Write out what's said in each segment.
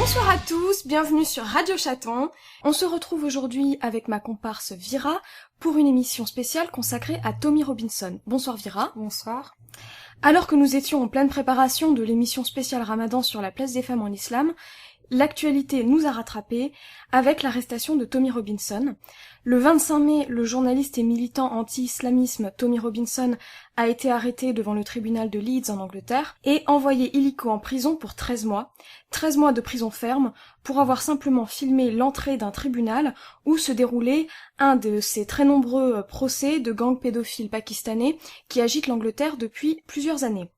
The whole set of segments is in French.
Bonsoir à tous, bienvenue sur Radio Chaton. On se retrouve aujourd'hui avec ma comparse Vira pour une émission spéciale consacrée à Tommy Robinson. Bonsoir Vira. Bonsoir. Alors que nous étions en pleine préparation de l'émission spéciale Ramadan sur la place des femmes en islam, l'actualité nous a rattrapés avec l'arrestation de Tommy Robinson. Le 25 mai, le journaliste et militant anti-islamisme Tommy Robinson a été arrêté devant le tribunal de Leeds en Angleterre et envoyé illico en prison pour 13 mois. 13 mois de prison ferme pour avoir simplement filmé l'entrée d'un tribunal où se déroulait un de ces très nombreux procès de gangs pédophiles pakistanais qui agitent l'Angleterre depuis plusieurs années.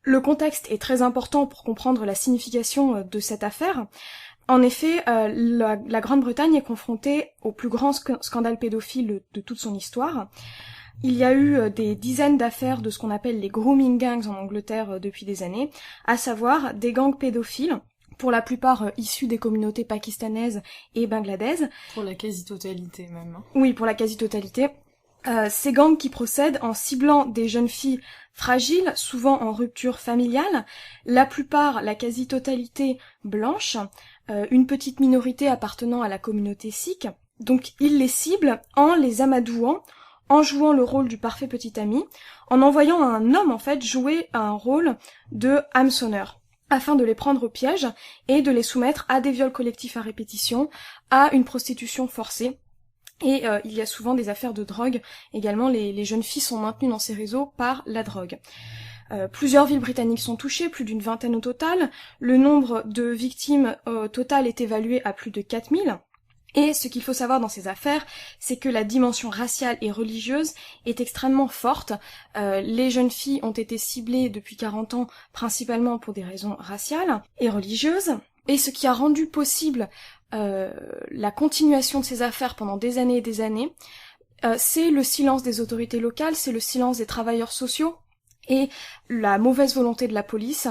Le contexte est très important pour comprendre la signification de cette affaire. En effet, la Grande-Bretagne est confrontée au plus grand scandale pédophile de toute son histoire. Il y a eu des dizaines d'affaires de ce qu'on appelle les grooming gangs en Angleterre depuis des années, à savoir des gangs pédophiles, pour la plupart issus des communautés pakistanaises et bangladaises. Pour la quasi-totalité même. Oui, pour la quasi-totalité. Ces gangs qui procèdent en ciblant des jeunes filles fragiles, souvent en rupture familiale, la plupart, la quasi-totalité blanches, une petite minorité appartenant à la communauté sikh. Donc ils les ciblent en les amadouant, en jouant le rôle du parfait petit ami, en envoyant un homme en fait jouer un rôle de hameçonneur, afin de les prendre au piège et de les soumettre à des viols collectifs à répétition, à une prostitution forcée. Et il y a souvent des affaires de drogue. Également, les jeunes filles sont maintenues dans ces réseaux par la drogue. Plusieurs villes britanniques sont touchées, plus d'une vingtaine au total. Le nombre de victimes total est évalué à plus de 4000. Et ce qu'il faut savoir dans ces affaires, c'est que la dimension raciale et religieuse est extrêmement forte. Les jeunes filles ont été ciblées depuis 40 ans, principalement pour des raisons raciales et religieuses. Et ce qui a rendu possible la continuation de ces affaires pendant des années et des années, c'est le silence des autorités locales, c'est le silence des travailleurs sociaux et la mauvaise volonté de la police,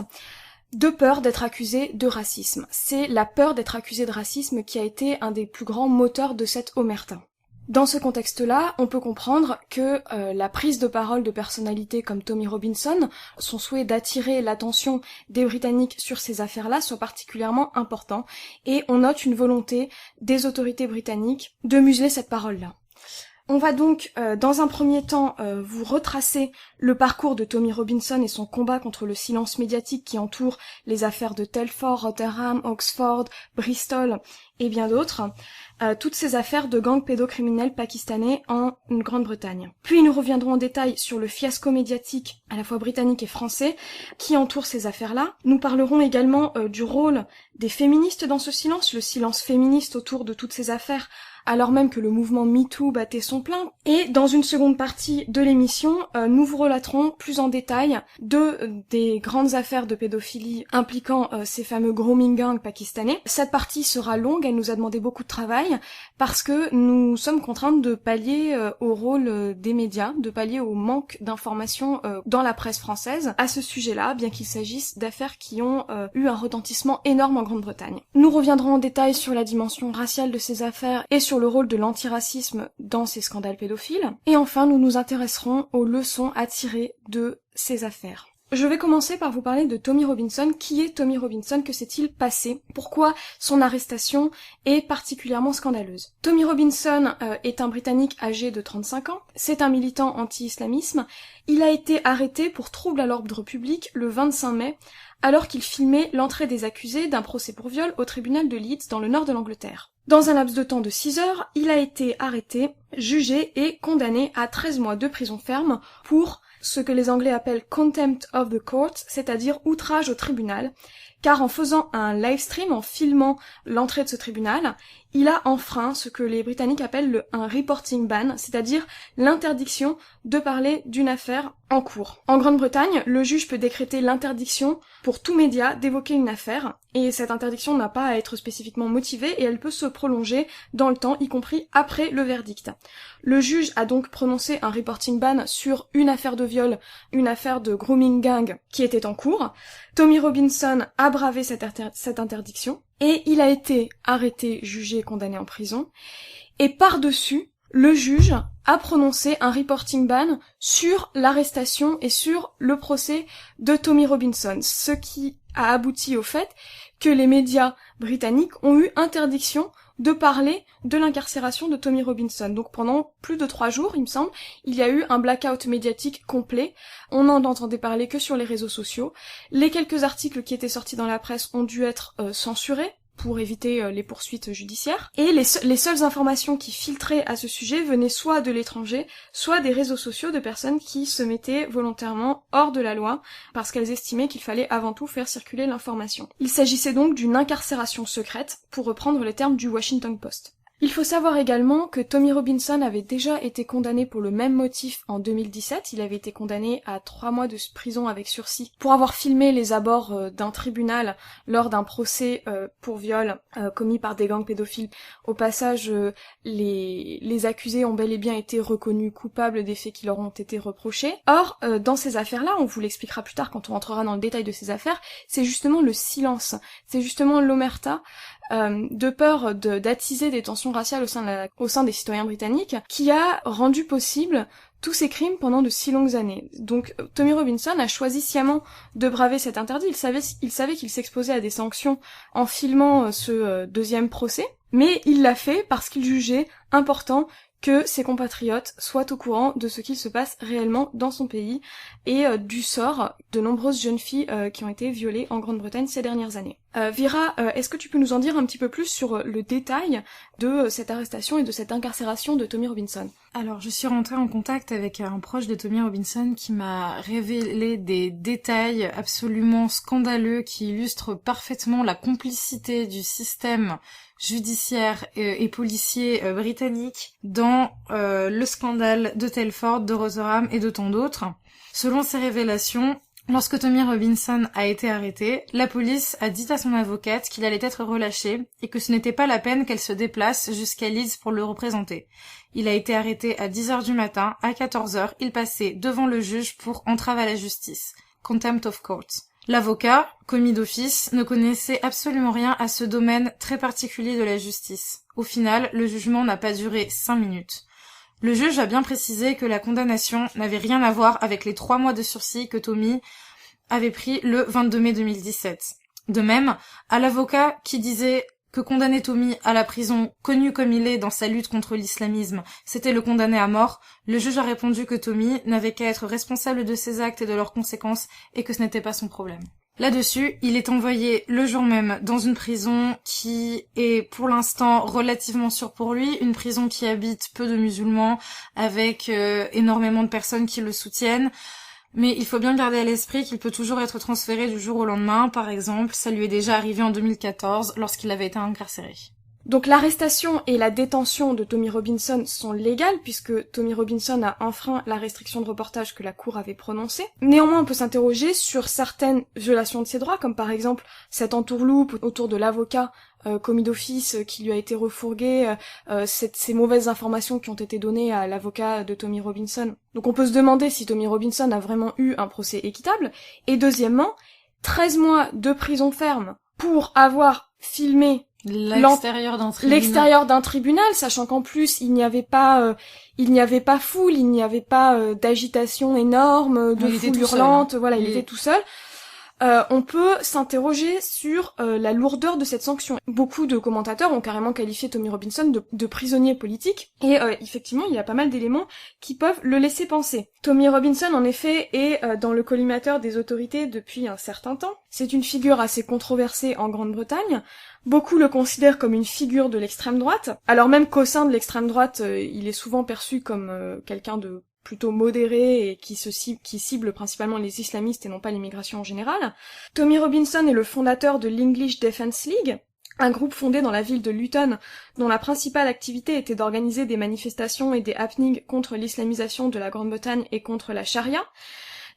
de peur d'être accusé de racisme. C'est la peur d'être accusé de racisme qui a été un des plus grands moteurs de cette omerta. Dans ce contexte-là, on peut comprendre que la prise de parole de personnalités comme Tommy Robinson, son souhait d'attirer l'attention des Britanniques sur ces affaires-là soit particulièrement important, et on note une volonté des autorités britanniques de museler cette parole-là. On va donc, dans un premier temps, vous retracer le parcours de Tommy Robinson et son combat contre le silence médiatique qui entoure les affaires de Telford, Rotherham, Oxford, Bristol et bien d'autres. Toutes ces affaires de gangs pédocriminels pakistanais en Grande-Bretagne. Puis nous reviendrons en détail sur le fiasco médiatique, à la fois britannique et français, qui entoure ces affaires-là. Nous parlerons également du rôle des féministes dans ce silence, le silence féministe autour de toutes ces affaires, alors même que le mouvement MeToo battait son plein. Et dans une seconde partie de l'émission, nous vous relaterons plus en détail des grandes affaires de pédophilie impliquant ces fameux grooming gangs pakistanais. Cette partie sera longue, elle nous a demandé beaucoup de travail, parce que nous sommes contraintes de pallier au rôle des médias, de pallier au manque d'informations dans la presse française à ce sujet-là, bien qu'il s'agisse d'affaires qui ont eu un retentissement énorme en Grande-Bretagne. Nous reviendrons en détail sur la dimension raciale de ces affaires et sur le rôle de l'antiracisme dans ces scandales pédophiles. Et enfin, nous nous intéresserons aux leçons à tirer de ces affaires. Je vais commencer par vous parler de Tommy Robinson. Qui est Tommy Robinson? Que s'est-il passé? Pourquoi son arrestation est particulièrement scandaleuse? Tommy Robinson est un Britannique âgé de 35 ans. C'est un militant anti-islamisme. Il a été arrêté pour trouble à l'ordre public le 25 mai, alors qu'il filmait l'entrée des accusés d'un procès pour viol au tribunal de Leeds dans le nord de l'Angleterre. Dans un laps de temps de 6 heures, il a été arrêté, jugé et condamné à 13 mois de prison ferme pour ce que les Anglais appellent contempt of the court, c'est-à-dire outrage au tribunal, car en faisant un live stream, en filmant l'entrée de ce tribunal, il a enfreint ce que les Britanniques appellent un reporting ban, c'est-à-dire l'interdiction de parler d'une affaire en cours. En Grande-Bretagne, le juge peut décréter l'interdiction pour tout média d'évoquer une affaire, et cette interdiction n'a pas à être spécifiquement motivée et elle peut se prolonger dans le temps, y compris après le verdict. Le juge a donc prononcé un reporting ban sur une affaire de viol, une affaire de grooming gang qui était en cours. Tommy Robinson a bravé cette interdiction, et il a été arrêté, jugé, condamné en prison. Et par-dessus, le juge a prononcé un reporting ban sur l'arrestation et sur le procès de Tommy Robinson, ce qui a abouti au fait que les médias britanniques ont eu interdiction de parler de l'incarcération de Tommy Robinson. Donc pendant plus de 3 jours, il me semble, il y a eu un blackout médiatique complet. On n'en entendait parler que sur les réseaux sociaux. Les quelques articles qui étaient sortis dans la presse ont dû être censurés pour éviter les poursuites judiciaires. Et les seules informations qui filtraient à ce sujet venaient soit de l'étranger, soit des réseaux sociaux de personnes qui se mettaient volontairement hors de la loi, parce qu'elles estimaient qu'il fallait avant tout faire circuler l'information. Il s'agissait donc d'une incarcération secrète, pour reprendre les termes du Washington Post. Il faut savoir également que Tommy Robinson avait déjà été condamné pour le même motif en 2017. Il avait été condamné à 3 mois de prison avec sursis pour avoir filmé les abords d'un tribunal lors d'un procès pour viol commis par des gangs pédophiles. Au passage, les accusés ont bel et bien été reconnus coupables des faits qui leur ont été reprochés. Or, dans ces affaires-là, on vous l'expliquera plus tard quand on rentrera dans le détail de ces affaires, c'est justement le silence, c'est justement l'omerta, de peur d'attiser des tensions raciales au sein des citoyens britanniques, qui a rendu possible tous ces crimes pendant de si longues années. Donc Tommy Robinson a choisi sciemment de braver cet interdit. Il savait qu'il s'exposait à des sanctions en filmant ce deuxième procès, mais il l'a fait parce qu'il jugeait important que ses compatriotes soient au courant de ce qu'il se passe réellement dans son pays et du sort de nombreuses jeunes filles qui ont été violées en Grande-Bretagne ces dernières années. Vira, est-ce que tu peux nous en dire un petit peu plus sur le détail de cette arrestation et de cette incarcération de Tommy Robinson ? Alors, je suis rentrée en contact avec un proche de Tommy Robinson qui m'a révélé des détails absolument scandaleux qui illustrent parfaitement la complicité du système judiciaire et policier britannique dans le scandale de Telford, de Rotherham et de tant d'autres. Selon ces révélations, lorsque Tommy Robinson a été arrêté, la police a dit à son avocate qu'il allait être relâché et que ce n'était pas la peine qu'elle se déplace jusqu'à Leeds pour le représenter. Il a été arrêté à 10h du matin, à 14h, il passait devant le juge pour entrave à la justice, contempt of court. L'avocat, commis d'office, ne connaissait absolument rien à ce domaine très particulier de la justice. Au final, le jugement n'a pas duré 5 minutes. Le juge a bien précisé que la condamnation n'avait rien à voir avec les 3 mois de sursis que Tommy avait pris le 22 mai 2017. De même, à l'avocat qui disait que condamner Tommy à la prison, connu comme il est dans sa lutte contre l'islamisme, c'était le condamner à mort, le juge a répondu que Tommy n'avait qu'à être responsable de ses actes et de leurs conséquences et que ce n'était pas son problème. Là-dessus, il est envoyé le jour même dans une prison qui est pour l'instant relativement sûre pour lui, une prison qui habite peu de musulmans, avec énormément de personnes qui le soutiennent. Mais il faut bien garder à l'esprit qu'il peut toujours être transféré du jour au lendemain, par exemple, ça lui est déjà arrivé en 2014 lorsqu'il avait été incarcéré. Donc l'arrestation et la détention de Tommy Robinson sont légales puisque Tommy Robinson a enfreint la restriction de reportage que la Cour avait prononcée. Néanmoins, on peut s'interroger sur certaines violations de ses droits, comme par exemple cette entourloupe autour de l'avocat commis d'office qui lui a été refourgué, ces mauvaises informations qui ont été données à l'avocat de Tommy Robinson. Donc on peut se demander si Tommy Robinson a vraiment eu un procès équitable. Et deuxièmement, 13 mois de prison ferme pour avoir filmé l'extérieur d'un tribunal, sachant qu'en plus il n'y avait pas foule, il n'y avait pas d'agitation énorme, de foule hurlante, voilà, il était tout seul. On peut s'interroger sur la lourdeur de cette sanction. Beaucoup de commentateurs ont carrément qualifié Tommy Robinson de prisonnier politique, et effectivement, il y a pas mal d'éléments qui peuvent le laisser penser. Tommy Robinson, en effet, est dans le collimateur des autorités depuis un certain temps. C'est une figure assez controversée en Grande-Bretagne. Beaucoup le considèrent comme une figure de l'extrême droite, alors même qu'au sein de l'extrême droite, il est souvent perçu comme quelqu'un de plutôt modéré et qui cible principalement les islamistes et non pas l'immigration en général. Tommy Robinson est le fondateur de l'English Defence League, un groupe fondé dans la ville de Luton, dont la principale activité était d'organiser des manifestations et des happenings contre l'islamisation de la Grande-Bretagne et contre la charia.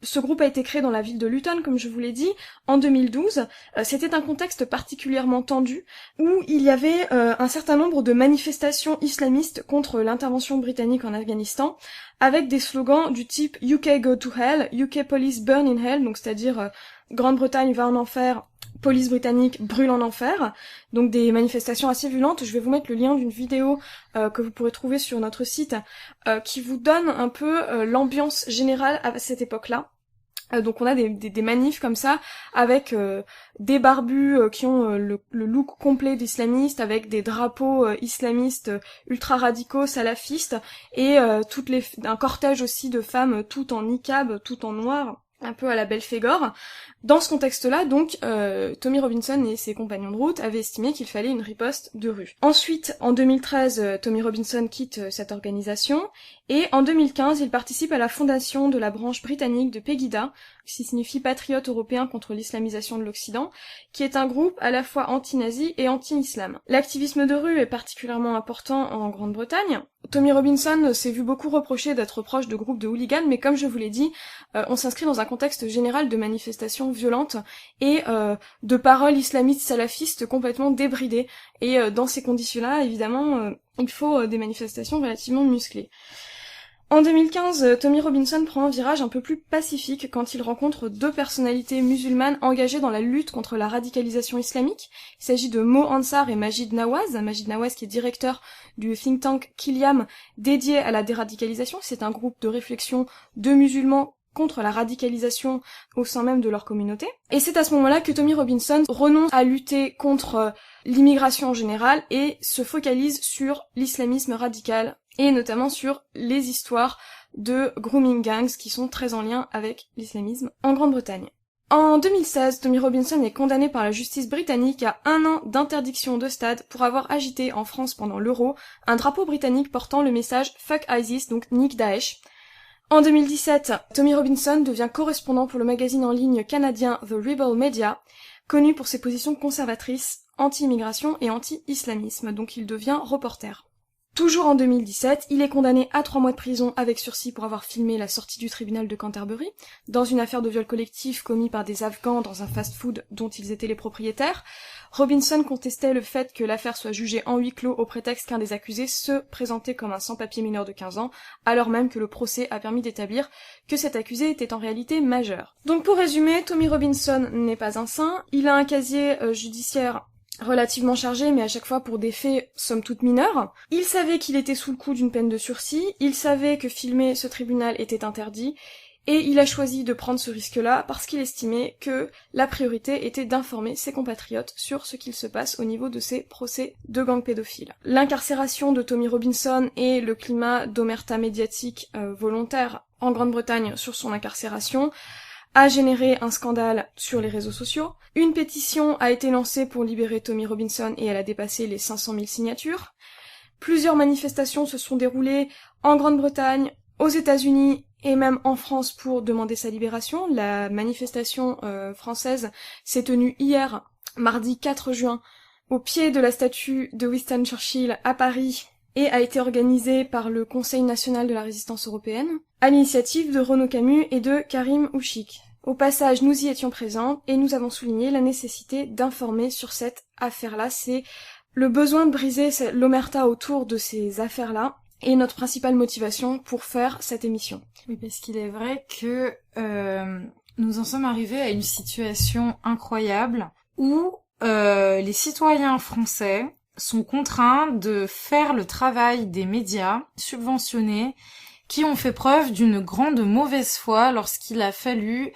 Ce groupe a été créé dans la ville de Luton, comme je vous l'ai dit, en 2012. C'était un contexte particulièrement tendu, où il y avait un certain nombre de manifestations islamistes contre l'intervention britannique en Afghanistan, avec des slogans du type UK go to hell, UK police burn in hell, donc c'est-à-dire Grande-Bretagne va en enfer, police britannique brûle en enfer, donc des manifestations assez violentes. Je vais vous mettre le lien d'une vidéo que vous pourrez trouver sur notre site qui vous donne un peu l'ambiance générale à cette époque-là. Donc on a des manifs comme ça avec des barbus qui ont le look complet d'islamistes, avec des drapeaux islamistes ultra radicaux, salafistes, et un cortège aussi de femmes tout en niqab, tout en noir, un peu à la Belphégor. Dans ce contexte-là, donc, Tommy Robinson et ses compagnons de route avaient estimé qu'il fallait une riposte de rue. Ensuite, en 2013, Tommy Robinson quitte cette organisation, et en 2015, il participe à la fondation de la branche britannique de Pegida, qui signifie Patriotes européens contre l'islamisation de l'Occident, qui est un groupe à la fois anti-nazi et anti-islam. L'activisme de rue est particulièrement important en Grande-Bretagne. Tommy Robinson s'est vu beaucoup reprocher d'être proche de groupes de hooligans, mais comme je vous l'ai dit, on s'inscrit dans un contexte général de manifestations violentes et de paroles islamistes salafistes complètement débridées. Et dans ces conditions-là, évidemment, il faut des manifestations relativement musclées. En 2015, Tommy Robinson prend un virage un peu plus pacifique quand il rencontre deux personnalités musulmanes engagées dans la lutte contre la radicalisation islamique. Il s'agit de Mo Ansar et Majid Nawaz. Majid Nawaz qui est directeur du think tank Qiyam dédié à la déradicalisation. C'est un groupe de réflexion de musulmans contre la radicalisation au sein même de leur communauté. Et c'est à ce moment-là que Tommy Robinson renonce à lutter contre l'immigration en général et se focalise sur l'islamisme radical et notamment sur les histoires de grooming gangs qui sont très en lien avec l'islamisme en Grande-Bretagne. En 2016, Tommy Robinson est condamné par la justice britannique à 1 an d'interdiction de stade pour avoir agité en France pendant l'Euro un drapeau britannique portant le message « Fuck ISIS », donc Nick Daesh. En 2017, Tommy Robinson devient correspondant pour le magazine en ligne canadien The Rebel Media, connu pour ses positions conservatrices, anti-immigration et anti-islamisme, donc il devient reporter. Toujours en 2017, il est condamné à 3 mois de prison avec sursis pour avoir filmé la sortie du tribunal de Canterbury, dans une affaire de viol collectif commis par des Afghans dans un fast-food dont ils étaient les propriétaires. Robinson contestait le fait que l'affaire soit jugée en huis clos au prétexte qu'un des accusés se présentait comme un sans-papier mineur de 15 ans, alors même que le procès a permis d'établir que cet accusé était en réalité majeur. Donc pour résumer, Tommy Robinson n'est pas un saint, il a un casier judiciaire relativement chargé, mais à chaque fois pour des faits somme toute mineurs. Il savait qu'il était sous le coup d'une peine de sursis, il savait que filmer ce tribunal était interdit, et il a choisi de prendre ce risque-là parce qu'il estimait que la priorité était d'informer ses compatriotes sur ce qu'il se passe au niveau de ces procès de gangs pédophiles. L'incarcération de Tommy Robinson et le climat d'omerta médiatique volontaire en Grande-Bretagne sur son incarcération a généré un scandale sur les réseaux sociaux. Une pétition a été lancée pour libérer Tommy Robinson et elle a dépassé les 500 000 signatures. Plusieurs manifestations se sont déroulées en Grande-Bretagne, aux États-Unis et même en France pour demander sa libération. La manifestation française s'est tenue hier, mardi 4 juin, au pied de la statue de Winston Churchill à Paris et a été organisée par le Conseil national de la résistance européenne, à l'initiative de Renaud Camus et de Karim Ouchik. Au passage, nous y étions présents et nous avons souligné la nécessité d'informer sur cette affaire-là. C'est le besoin de briser l'omerta autour de ces affaires-là et notre principale motivation pour faire cette émission. Oui, parce qu'il est vrai que nous en sommes arrivés à une situation incroyable où les citoyens français sont contraints de faire le travail des médias subventionnés qui ont fait preuve d'une grande mauvaise foi lorsqu'il a fallu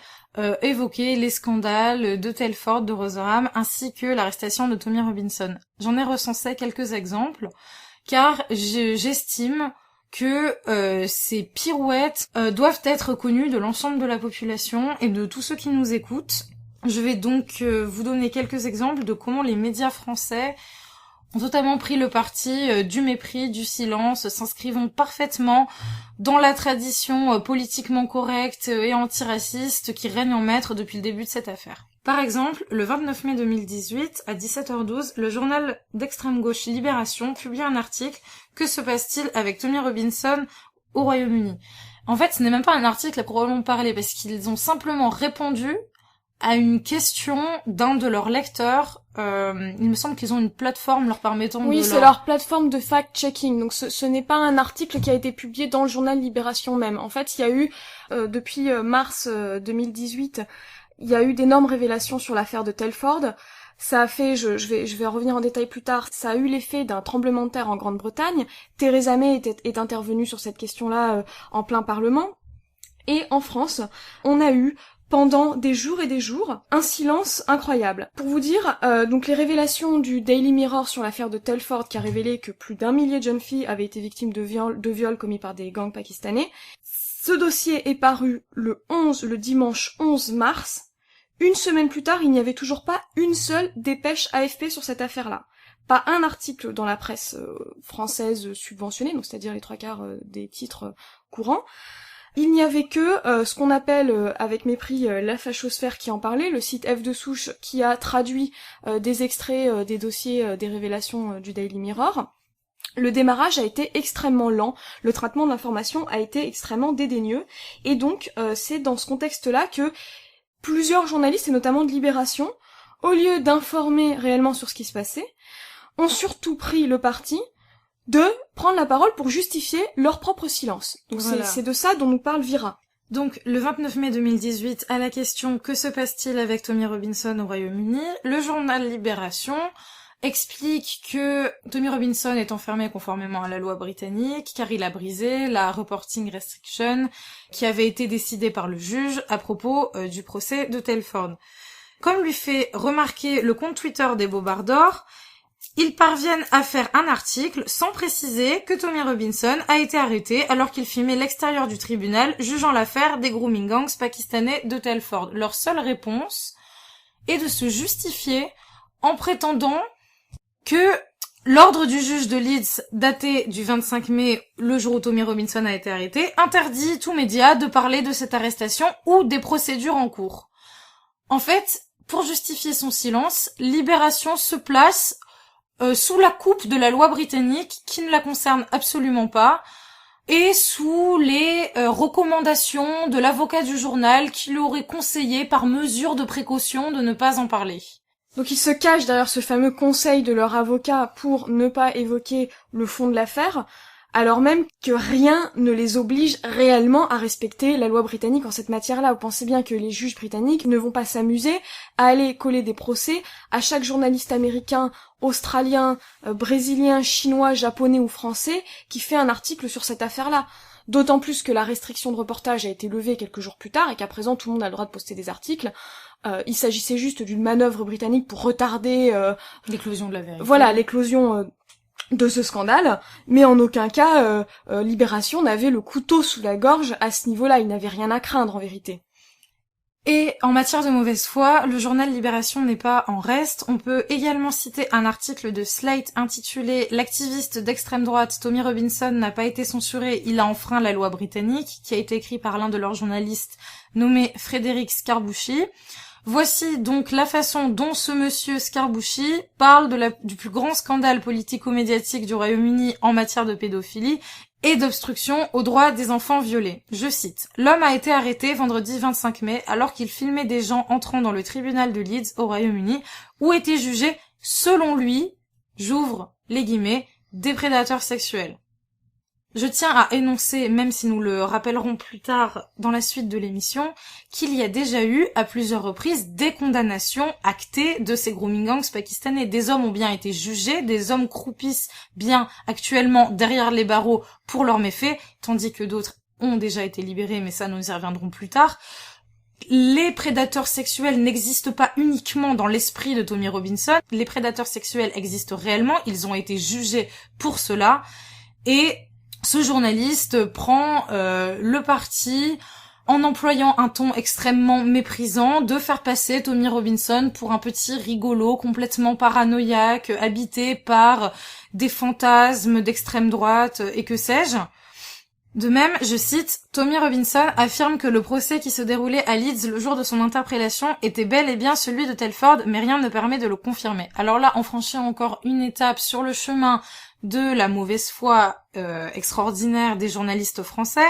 évoquer les scandales de Telford, de Rotherham, ainsi que l'arrestation de Tommy Robinson. J'en ai recensé quelques exemples, car j'estime que ces pirouettes doivent être connues de l'ensemble de la population et de tous ceux qui nous écoutent. Je vais donc vous donner quelques exemples de comment les médias français ont totalement pris le parti du mépris, du silence, s'inscrivant parfaitement dans la tradition politiquement correcte et antiraciste qui règne en maître depuis le début de cette affaire. Par exemple, le 29 mai 2018, à 17h12, le journal d'extrême gauche Libération publie un article « Que se passe-t-il avec Tommy Robinson au Royaume-Uni ?» En fait, ce n'est même pas un article à proprement parler, parce qu'ils ont simplement répondu à une question d'un de leurs lecteurs. Il me semble qu'ils ont une plateforme leur permettant Oui, c'est leur plateforme de fact-checking. Donc ce n'est pas un article qui a été publié dans le journal Libération même. En fait, il y a eu, depuis mars 2018, il y a eu d'énormes révélations sur l'affaire de Telford. Ça a fait, je vais revenir en détail plus tard, ça a eu l'effet d'un tremblement de terre en Grande-Bretagne. Theresa May est intervenue sur cette question-là en plein Parlement. Et en France, on a eu pendant des jours et des jours un silence incroyable. Pour vous dire, donc les révélations du Daily Mirror sur l'affaire de Telford qui a révélé que plus d'1 millier de jeunes filles avaient été victimes de viols commis par des gangs pakistanais. Ce dossier est paru le dimanche 11 mars. Une semaine plus tard, il n'y avait toujours pas une seule dépêche AFP sur cette affaire-là. Pas un article dans la presse française subventionnée, donc c'est-à-dire les 3/4 des titres courants. Il n'y avait que ce qu'on appelle, avec mépris, la fachosphère qui en parlait, le site F de Souche qui a traduit des extraits des dossiers des révélations du Daily Mirror. Le démarrage a été extrêmement lent, le traitement de l'information a été extrêmement dédaigneux, et donc c'est dans ce contexte-là que plusieurs journalistes, et notamment de Libération, au lieu d'informer réellement sur ce qui se passait, ont surtout pris le parti de prendre la parole pour justifier leur propre silence. Donc voilà. C'est de ça dont nous parle Vira. Donc, le 29 mai 2018, à la question « Que se passe-t-il avec Tommy Robinson au Royaume-Uni ?», le journal Libération explique que Tommy Robinson est enfermé conformément à la loi britannique, car il a brisé la reporting restriction qui avait été décidée par le juge à propos du procès de Telford. Comme lui fait remarquer le compte Twitter des Bobards, ils parviennent à faire un article sans préciser que Tommy Robinson a été arrêté alors qu'il filmait l'extérieur du tribunal jugeant l'affaire des grooming gangs pakistanais de Telford. Leur seule réponse est de se justifier en prétendant que l'ordre du juge de Leeds, daté du 25 mai, le jour où Tommy Robinson a été arrêté, interdit tout média de parler de cette arrestation ou des procédures en cours. En fait, pour justifier son silence, Libération se place sous la coupe de la loi britannique qui ne la concerne absolument pas et sous les recommandations de l'avocat du journal qui lui aurait conseillé par mesure de précaution de ne pas en parler. Donc ils se cachent derrière ce fameux conseil de leur avocat pour ne pas évoquer le fond de l'affaire, alors même que rien ne les oblige réellement à respecter la loi britannique en cette matière-là. Vous pensez bien que les juges britanniques ne vont pas s'amuser à aller coller des procès à chaque journaliste américain, australien, brésilien, chinois, japonais ou français qui fait un article sur cette affaire-là. D'autant plus que la restriction de reportage a été levée quelques jours plus tard et qu'à présent tout le monde a le droit de poster des articles. Il s'agissait juste d'une manœuvre britannique pour retarder l'éclosion de la vérité. Voilà, l'éclosion de ce scandale, mais en aucun cas Libération n'avait le couteau sous la gorge à ce niveau-là, il n'avait rien à craindre en vérité. Et en matière de mauvaise foi, le journal Libération n'est pas en reste. On peut également citer un article de Slate intitulé « L'activiste d'extrême droite Tommy Robinson n'a pas été censuré, il a enfreint la loi britannique », qui a été écrit par l'un de leurs journalistes nommé Frédéric Scarbouchy. Voici donc la façon dont ce monsieur Scarbouchy parle du plus grand scandale politico-médiatique du Royaume-Uni en matière de pédophilie et d'obstruction aux droits des enfants violés. Je cite. « L'homme a été arrêté vendredi 25 mai alors qu'il filmait des gens entrant dans le tribunal de Leeds au Royaume-Uni où étaient jugés, selon lui, j'ouvre les guillemets, des prédateurs sexuels. » Je tiens à énoncer, même si nous le rappellerons plus tard dans la suite de l'émission, qu'il y a déjà eu, à plusieurs reprises, des condamnations actées de ces grooming gangs pakistanais. Des hommes ont bien été jugés, des hommes croupissent bien actuellement derrière les barreaux pour leurs méfaits, tandis que d'autres ont déjà été libérés, mais ça nous y reviendrons plus tard. Les prédateurs sexuels n'existent pas uniquement dans l'esprit de Tommy Robinson, les prédateurs sexuels existent réellement, ils ont été jugés pour cela, et ce journaliste prend le parti, en employant un ton extrêmement méprisant, de faire passer Tommy Robinson pour un petit rigolo complètement paranoïaque, habité par des fantasmes d'extrême droite et que sais-je. De même, je cite, « Tommy Robinson affirme que le procès qui se déroulait à Leeds le jour de son interpellation était bel et bien celui de Telford, mais rien ne permet de le confirmer. » Alors là, on franchit encore une étape sur le chemin de la mauvaise foi extraordinaire des journalistes français.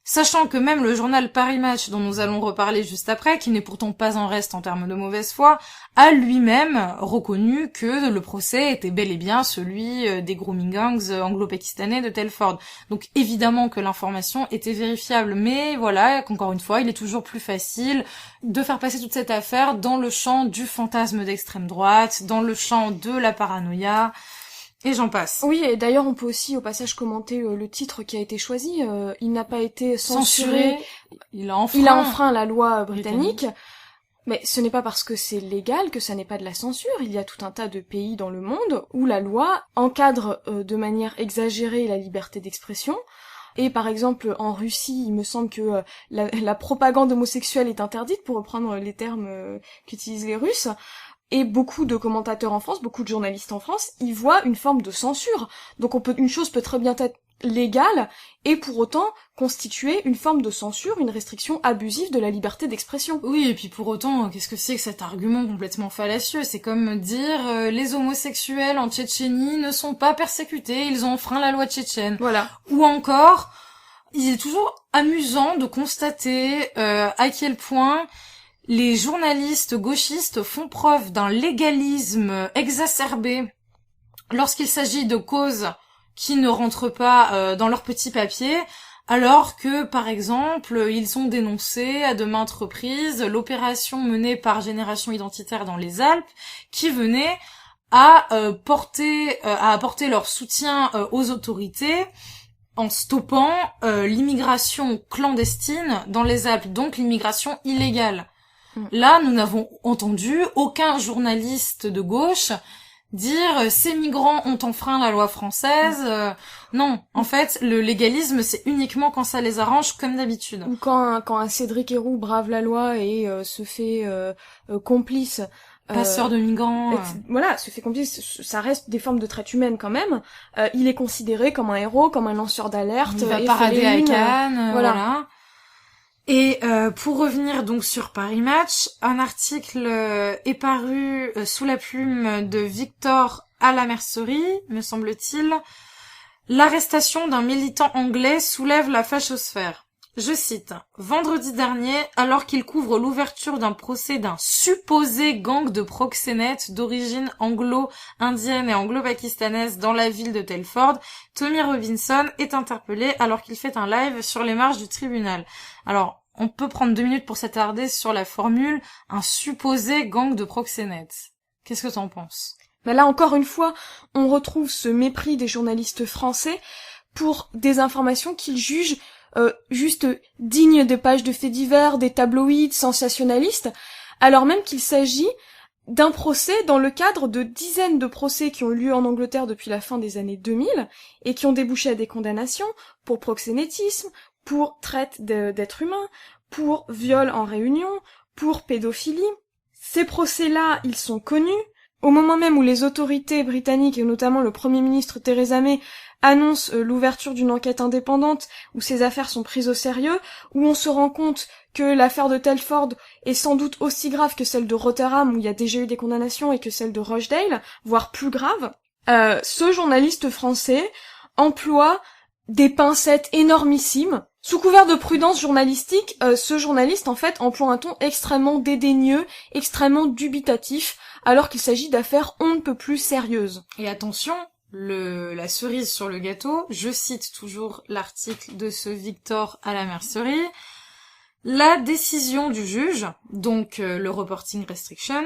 Sachant que même le journal Paris Match, dont nous allons reparler juste après, qui n'est pourtant pas en reste en termes de mauvaise foi, a lui-même reconnu que le procès était bel et bien celui des grooming gangs anglo-pakistanais de Telford. Donc évidemment que l'information était vérifiable, mais voilà, qu'encore une fois, il est toujours plus facile de faire passer toute cette affaire dans le champ du fantasme d'extrême droite, dans le champ de la paranoïa, et j'en passe. Oui, et d'ailleurs, on peut aussi, au passage, commenter le titre qui a été choisi. Il n'a pas été censuré. Il a enfreint la loi britannique. Mais ce n'est pas parce que c'est légal que ça n'est pas de la censure. Il y a tout un tas de pays dans le monde où la loi encadre de manière exagérée la liberté d'expression. Et par exemple, en Russie, il me semble que la propagande homosexuelle est interdite, pour reprendre les termes qu'utilisent les Russes. Et beaucoup de commentateurs en France, beaucoup de journalistes en France, y voient une forme de censure. Donc une chose peut très bien être légale et pour autant constituer une forme de censure, une restriction abusive de la liberté d'expression. Oui, et puis pour autant, qu'est-ce que c'est que cet argument complètement fallacieux? C'est comme dire les homosexuels en Tchétchénie ne sont pas persécutés, ils ont enfreint la loi tchétchène. Voilà. Ou encore, il est toujours amusant de constater à quel point les journalistes gauchistes font preuve d'un légalisme exacerbé lorsqu'il s'agit de causes qui ne rentrent pas dans leurs petits papiers, alors que, par exemple, ils ont dénoncé à de maintes reprises l'opération menée par Génération Identitaire dans les Alpes, qui venait à apporter leur soutien aux autorités en stoppant l'immigration clandestine dans les Alpes, donc l'immigration illégale. Là, nous n'avons entendu aucun journaliste de gauche dire ces migrants ont enfreint la loi française. Non, en fait, le légalisme, c'est uniquement quand ça les arrange, comme d'habitude. Ou quand un Cédric Herrou brave la loi et se fait complice. Passeur de migrants. Voilà, se fait complice, ça reste des formes de traite humaine quand même. Il est considéré comme un héros, comme un lanceur d'alerte. Il va parader à Cannes, voilà. Et pour revenir donc sur Paris Match, un article est paru sous la plume de Victor à la mercerie, me semble-t-il. L'arrestation d'un militant anglais soulève la fachosphère. Je cite, « Vendredi dernier, alors qu'il couvre l'ouverture d'un procès d'un supposé gang de proxénètes d'origine anglo-indienne et anglo-pakistanaise dans la ville de Telford, Tommy Robinson est interpellé alors qu'il fait un live sur les marches du tribunal. » Alors, on peut prendre 2 minutes pour s'attarder sur la formule « un supposé gang de proxénètes ». Qu'est-ce que t'en penses ? Mais là, encore une fois, on retrouve ce mépris des journalistes français pour des informations qu'ils jugent juste dignes de pages de faits divers, des tabloïds sensationnalistes, alors même qu'il s'agit d'un procès dans le cadre de dizaines de procès qui ont eu lieu en Angleterre depuis la fin des années 2000 et qui ont débouché à des condamnations pour proxénétisme, pour traite d'êtres humains, pour viol en réunion, pour pédophilie. Ces procès-là, ils sont connus. Au moment même où les autorités britanniques, et notamment le Premier ministre Theresa May, annoncent l'ouverture d'une enquête indépendante, où ces affaires sont prises au sérieux, où on se rend compte que l'affaire de Telford est sans doute aussi grave que celle de Rotherham, où il y a déjà eu des condamnations, et que celle de Rochdale, voire plus grave, ce journaliste français emploie des pincettes énormissimes. Sous couvert de prudence journalistique, ce journaliste, en fait, emploie un ton extrêmement dédaigneux, extrêmement dubitatif, alors qu'il s'agit d'affaires on ne peut plus sérieuses. Et attention, la cerise sur le gâteau, je cite toujours l'article de ce Victor à la mercerie, la décision du juge, donc le reporting restriction,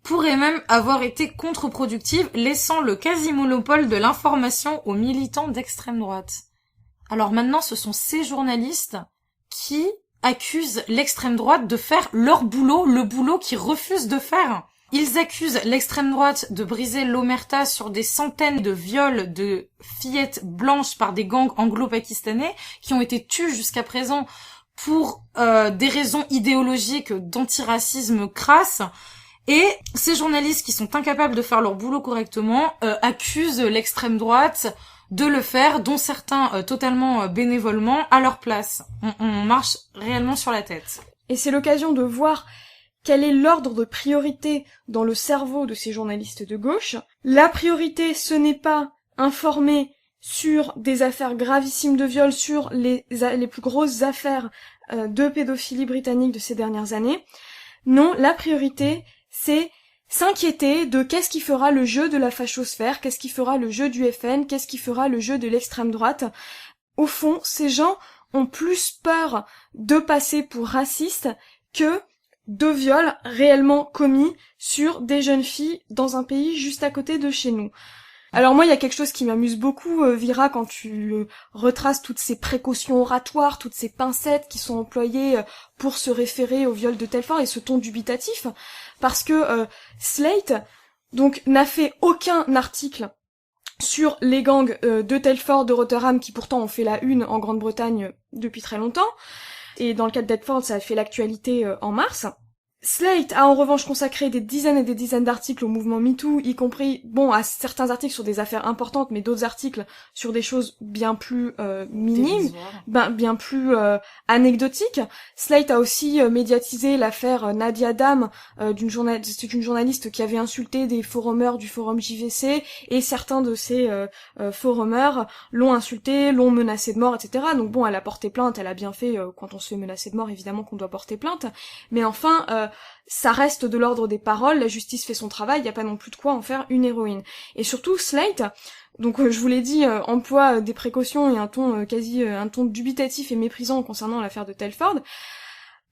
pourrait même avoir été contre-productive, laissant le quasi-monopole de l'information aux militants d'extrême droite. Alors maintenant, ce sont ces journalistes qui accusent l'extrême droite de faire leur boulot, le boulot qu'ils refusent de faire. Ils accusent l'extrême droite de briser l'omerta sur des centaines de viols de fillettes blanches par des gangs anglo-pakistanais qui ont été tues jusqu'à présent pour des raisons idéologiques d'antiracisme crasse. Et ces journalistes qui sont incapables de faire leur boulot correctement accusent l'extrême droite de le faire, dont certains totalement bénévolement, à leur place. On marche réellement sur la tête. Et c'est l'occasion de voir quel est l'ordre de priorité dans le cerveau de ces journalistes de gauche. La priorité, ce n'est pas informer sur des affaires gravissimes de viol, sur les plus grosses affaires de pédophilie britannique de ces dernières années. Non, la priorité, c'est s'inquiéter de qu'est-ce qui fera le jeu de la fachosphère, qu'est-ce qui fera le jeu du FN, qu'est-ce qui fera le jeu de l'extrême droite. Au fond, ces gens ont plus peur de passer pour racistes que de viols réellement commis sur des jeunes filles dans un pays juste à côté de chez nous. Alors moi, il y a quelque chose qui m'amuse beaucoup, Vira, quand tu retraces toutes ces précautions oratoires, toutes ces pincettes qui sont employées pour se référer au viol de Telford et ce ton dubitatif, parce que Slate donc n'a fait aucun article sur les gangs de Telford, de Rotherham, qui pourtant ont fait la une en Grande-Bretagne depuis très longtemps, et dans le cas de Telford, ça a fait l'actualité en mars. Slate a en revanche consacré des dizaines et des dizaines d'articles au mouvement MeToo, y compris, à certains articles sur des affaires importantes, mais d'autres articles sur des choses bien plus minimes, bien plus anecdotiques. Slate a aussi médiatisé l'affaire Nadia Dam, c'est une journaliste qui avait insulté des forumers du forum JVC, et certains de ces forumers l'ont insulté, l'ont menacé de mort, etc. Donc elle a porté plainte, elle a bien fait, quand on se fait menacer de mort, évidemment qu'on doit porter plainte, mais enfin, ça reste de l'ordre des paroles, la justice fait son travail, il n'y a pas non plus de quoi en faire une héroïne. Et surtout, Slate, donc je vous l'ai dit, emploie des précautions et un ton dubitatif et méprisant concernant l'affaire de Telford,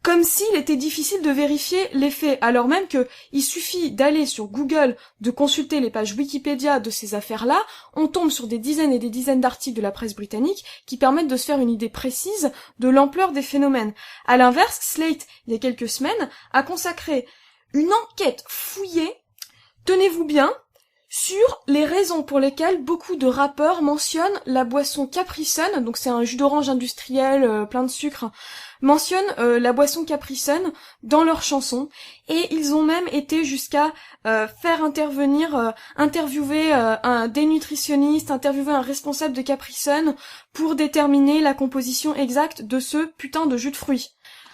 comme s'il était difficile de vérifier les faits, alors même que il suffit d'aller sur Google, de consulter les pages Wikipédia de ces affaires-là, on tombe sur des dizaines et des dizaines d'articles de la presse britannique qui permettent de se faire une idée précise de l'ampleur des phénomènes. À l'inverse, Slate, il y a quelques semaines, a consacré une enquête fouillée, tenez-vous bien, sur les raisons pour lesquelles beaucoup de rappeurs mentionnent la boisson Capri Sun, donc c'est un jus d'orange industriel plein de sucre, mentionnent la boisson Capri Sun dans leurs chansons, et ils ont même été jusqu'à faire interviewer des nutritionnistes, interviewer un responsable de Capri Sun pour déterminer la composition exacte de ce putain de jus de fruits.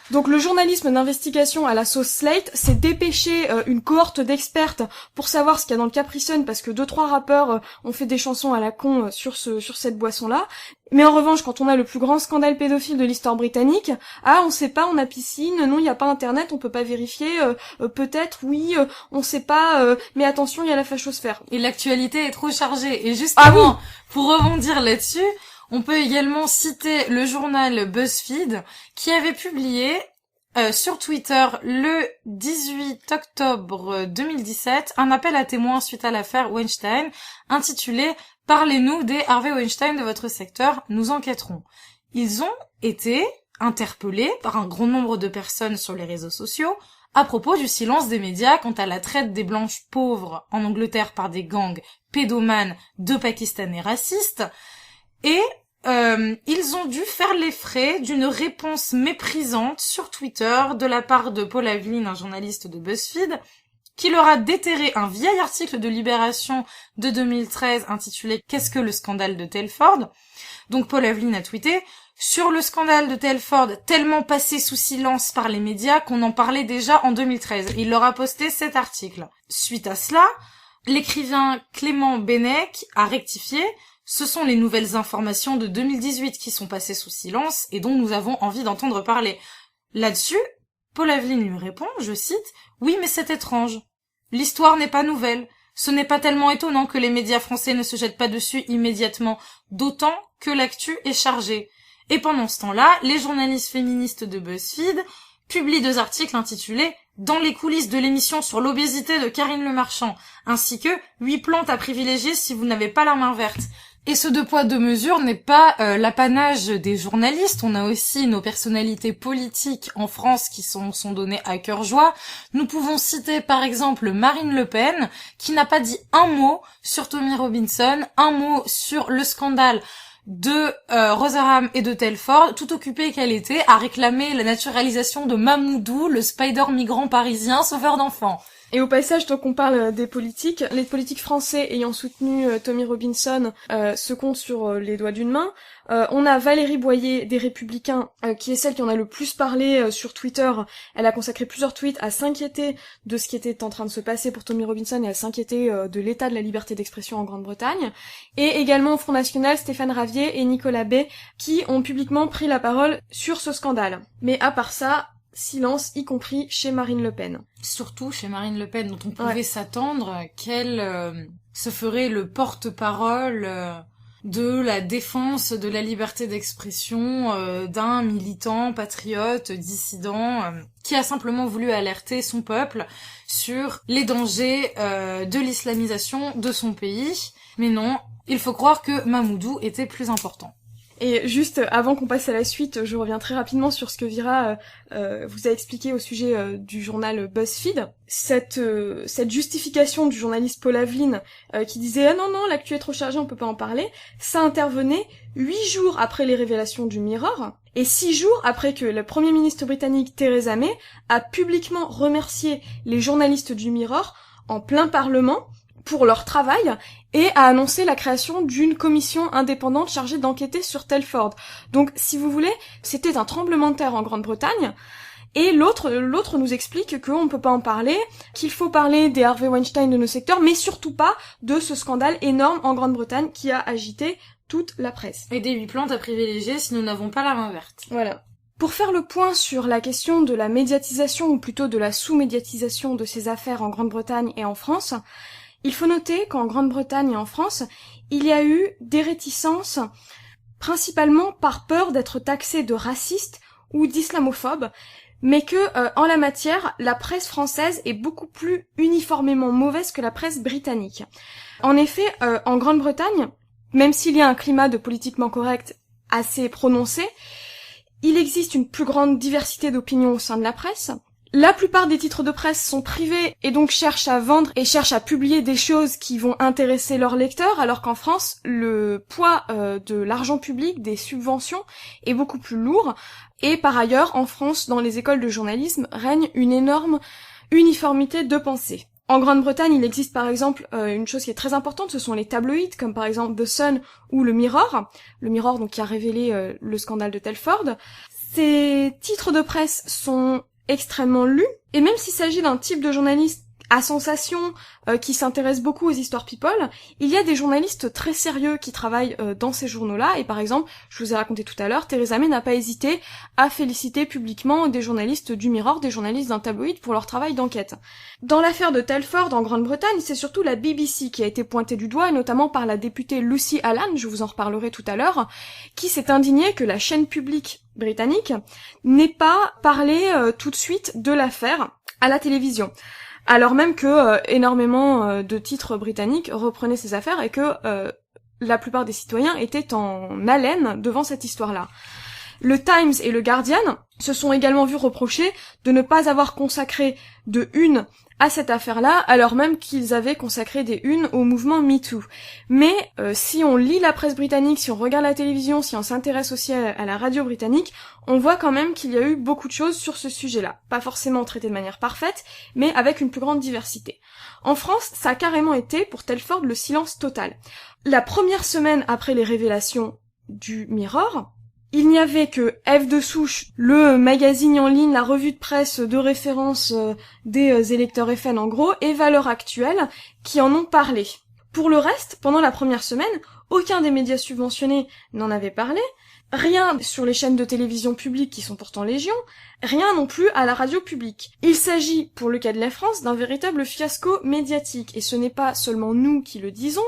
Donc le journalisme d'investigation à la sauce Slate s'est dépêché une cohorte d'expertes pour savoir ce qu'il y a dans le Capri Sun, parce que 2-3 rappeurs ont fait des chansons à la con sur cette boisson-là. Mais en revanche, quand on a le plus grand scandale pédophile de l'histoire britannique, on sait pas, on a piscine, non, il y a pas internet, on peut pas vérifier, peut-être, oui, on sait pas, mais attention, il y a la fachosphère. Et l'actualité est trop chargée. Et justement, pour rebondir là-dessus, on peut également citer le journal BuzzFeed qui avait publié sur Twitter le 18 octobre 2017 un appel à témoins suite à l'affaire Weinstein intitulé « Parlez-nous des Harvey Weinstein de votre secteur, nous enquêterons ». Ils ont été interpellés par un grand nombre de personnes sur les réseaux sociaux à propos du silence des médias quant à la traite des blanches pauvres en Angleterre par des gangs pédomanes de Pakistanais racistes, et ils ont dû faire les frais d'une réponse méprisante sur Twitter de la part de Paul Avelin, un journaliste de BuzzFeed, qui leur a déterré un vieil article de Libération de 2013 intitulé « Qu'est-ce que le scandale de Telford ?» Donc Paul Avelin a tweeté « Sur le scandale de Telford, tellement passé sous silence par les médias qu'on en parlait déjà en 2013. » Il leur a posté cet article. Suite à cela, l'écrivain Clément Bennec a rectifié « Ce sont les nouvelles informations de 2018 qui sont passées sous silence et dont nous avons envie d'entendre parler. » Là-dessus, Paul Avelin lui répond, je cite, « Oui, mais c'est étrange. L'histoire n'est pas nouvelle. Ce n'est pas tellement étonnant que les médias français ne se jettent pas dessus immédiatement, d'autant que l'actu est chargée. » Et pendant ce temps-là, les journalistes féministes de BuzzFeed publient 2 articles intitulés « Dans les coulisses de l'émission sur l'obésité de Karine Le Marchand » ainsi que « 8 plantes à privilégier si vous n'avez pas la main verte ». Et ce 2 poids 2 mesures n'est pas l'apanage des journalistes. On a aussi nos personnalités politiques en France qui sont données à cœur joie. Nous pouvons citer par exemple Marine Le Pen, qui n'a pas dit un mot sur Tommy Robinson, un mot sur le scandale de Rotherham et de Telford, tout occupée qu'elle était à réclamer la naturalisation de Mamoudou, le spider migrant parisien sauveur d'enfants. Et au passage, tant qu'on parle des politiques, les politiques français ayant soutenu Tommy Robinson se comptent sur les doigts d'une main. On a Valérie Boyer des Républicains, qui est celle qui en a le plus parlé sur Twitter. Elle a consacré plusieurs tweets à s'inquiéter de ce qui était en train de se passer pour Tommy Robinson et à s'inquiéter de l'état de la liberté d'expression en Grande-Bretagne. Et également au Front National, Stéphane Ravier et Nicolas Bay, qui ont publiquement pris la parole sur ce scandale. Mais à part ça, silence, y compris chez Marine Le Pen. Surtout chez Marine Le Pen, dont on pouvait s'attendre qu'elle se ferait le porte-parole de la défense de la liberté d'expression d'un militant patriote, dissident, qui a simplement voulu alerter son peuple sur les dangers de l'islamisation de son pays. Mais non, il faut croire que Mamoudou était plus important. Et juste avant qu'on passe à la suite, je reviens très rapidement sur ce que Vira vous a expliqué au sujet du journal BuzzFeed. Cette justification du journaliste Paul Aveline qui disait « Ah non, l'actu est trop chargée, on peut pas en parler », ça intervenait 8 jours après les révélations du Mirror, et 6 jours après que le Premier ministre britannique Theresa May a publiquement remercié les journalistes du Mirror en plein Parlement pour leur travail et a annoncé la création d'une commission indépendante chargée d'enquêter sur Telford. Donc, si vous voulez, c'était un tremblement de terre en Grande-Bretagne, et l'autre nous explique qu'on ne peut pas en parler, qu'il faut parler des Harvey Weinstein de nos secteurs, mais surtout pas de ce scandale énorme en Grande-Bretagne qui a agité toute la presse. Et des 8 plantes à privilégier si nous n'avons pas la main verte. Voilà. Pour faire le point sur la question de la médiatisation, ou plutôt de la sous-médiatisation de ces affaires en Grande-Bretagne et en France, il faut noter qu'en Grande-Bretagne et en France, il y a eu des réticences, principalement par peur d'être taxé de raciste ou d'islamophobe, mais que, en la matière, la presse française est beaucoup plus uniformément mauvaise que la presse britannique. En effet, en Grande-Bretagne, même s'il y a un climat de politiquement correct assez prononcé, il existe une plus grande diversité d'opinions au sein de la presse. La plupart des titres de presse sont privés et donc cherchent à vendre et cherchent à publier des choses qui vont intéresser leurs lecteurs, alors qu'en France, le poids de l'argent public, des subventions, est beaucoup plus lourd. Et par ailleurs, en France, dans les écoles de journalisme, règne une énorme uniformité de pensée. En Grande-Bretagne, il existe par exemple une chose qui est très importante, ce sont les tabloïds, comme par exemple The Sun ou le Mirror. Le Mirror, donc, qui a révélé le scandale de Telford. Ces titres de presse sont extrêmement lus, et même s'il s'agit d'un type de journaliste à sensation qui s'intéresse beaucoup aux histoires people, il y a des journalistes très sérieux qui travaillent dans ces journaux-là, et par exemple, je vous ai raconté tout à l'heure, Theresa May n'a pas hésité à féliciter publiquement des journalistes du Mirror, des journalistes d'un tabloïd pour leur travail d'enquête. Dans l'affaire de Telford en Grande-Bretagne, c'est surtout la BBC qui a été pointée du doigt, et notamment par la députée Lucy Allan, je vous en reparlerai tout à l'heure, qui s'est indignée que la chaîne publique britannique n'ait pas parlé tout de suite de l'affaire à la télévision. Alors même que énormément de titres britanniques reprenaient ces affaires et que la plupart des citoyens étaient en haleine devant cette histoire-là. Le Times et le Guardian se sont également vus reprocher de ne pas avoir consacré de une à cette affaire-là, alors même qu'ils avaient consacré des unes au mouvement MeToo. Mais si on lit la presse britannique, si on regarde la télévision, si on s'intéresse aussi à la radio britannique, on voit quand même qu'il y a eu beaucoup de choses sur ce sujet-là. Pas forcément traité de manière parfaite, mais avec une plus grande diversité. En France, ça a carrément été, pour Telford, le silence total. La première semaine après les révélations du Mirror, il n'y avait que F de Souche, le magazine en ligne, la revue de presse de référence des électeurs FN en gros, et Valeurs Actuelles, qui en ont parlé. Pour le reste, pendant la première semaine, aucun des médias subventionnés n'en avait parlé, rien sur les chaînes de télévision publiques qui sont pourtant légion, rien non plus à la radio publique. Il s'agit, pour le cas de la France, d'un véritable fiasco médiatique, et ce n'est pas seulement nous qui le disons.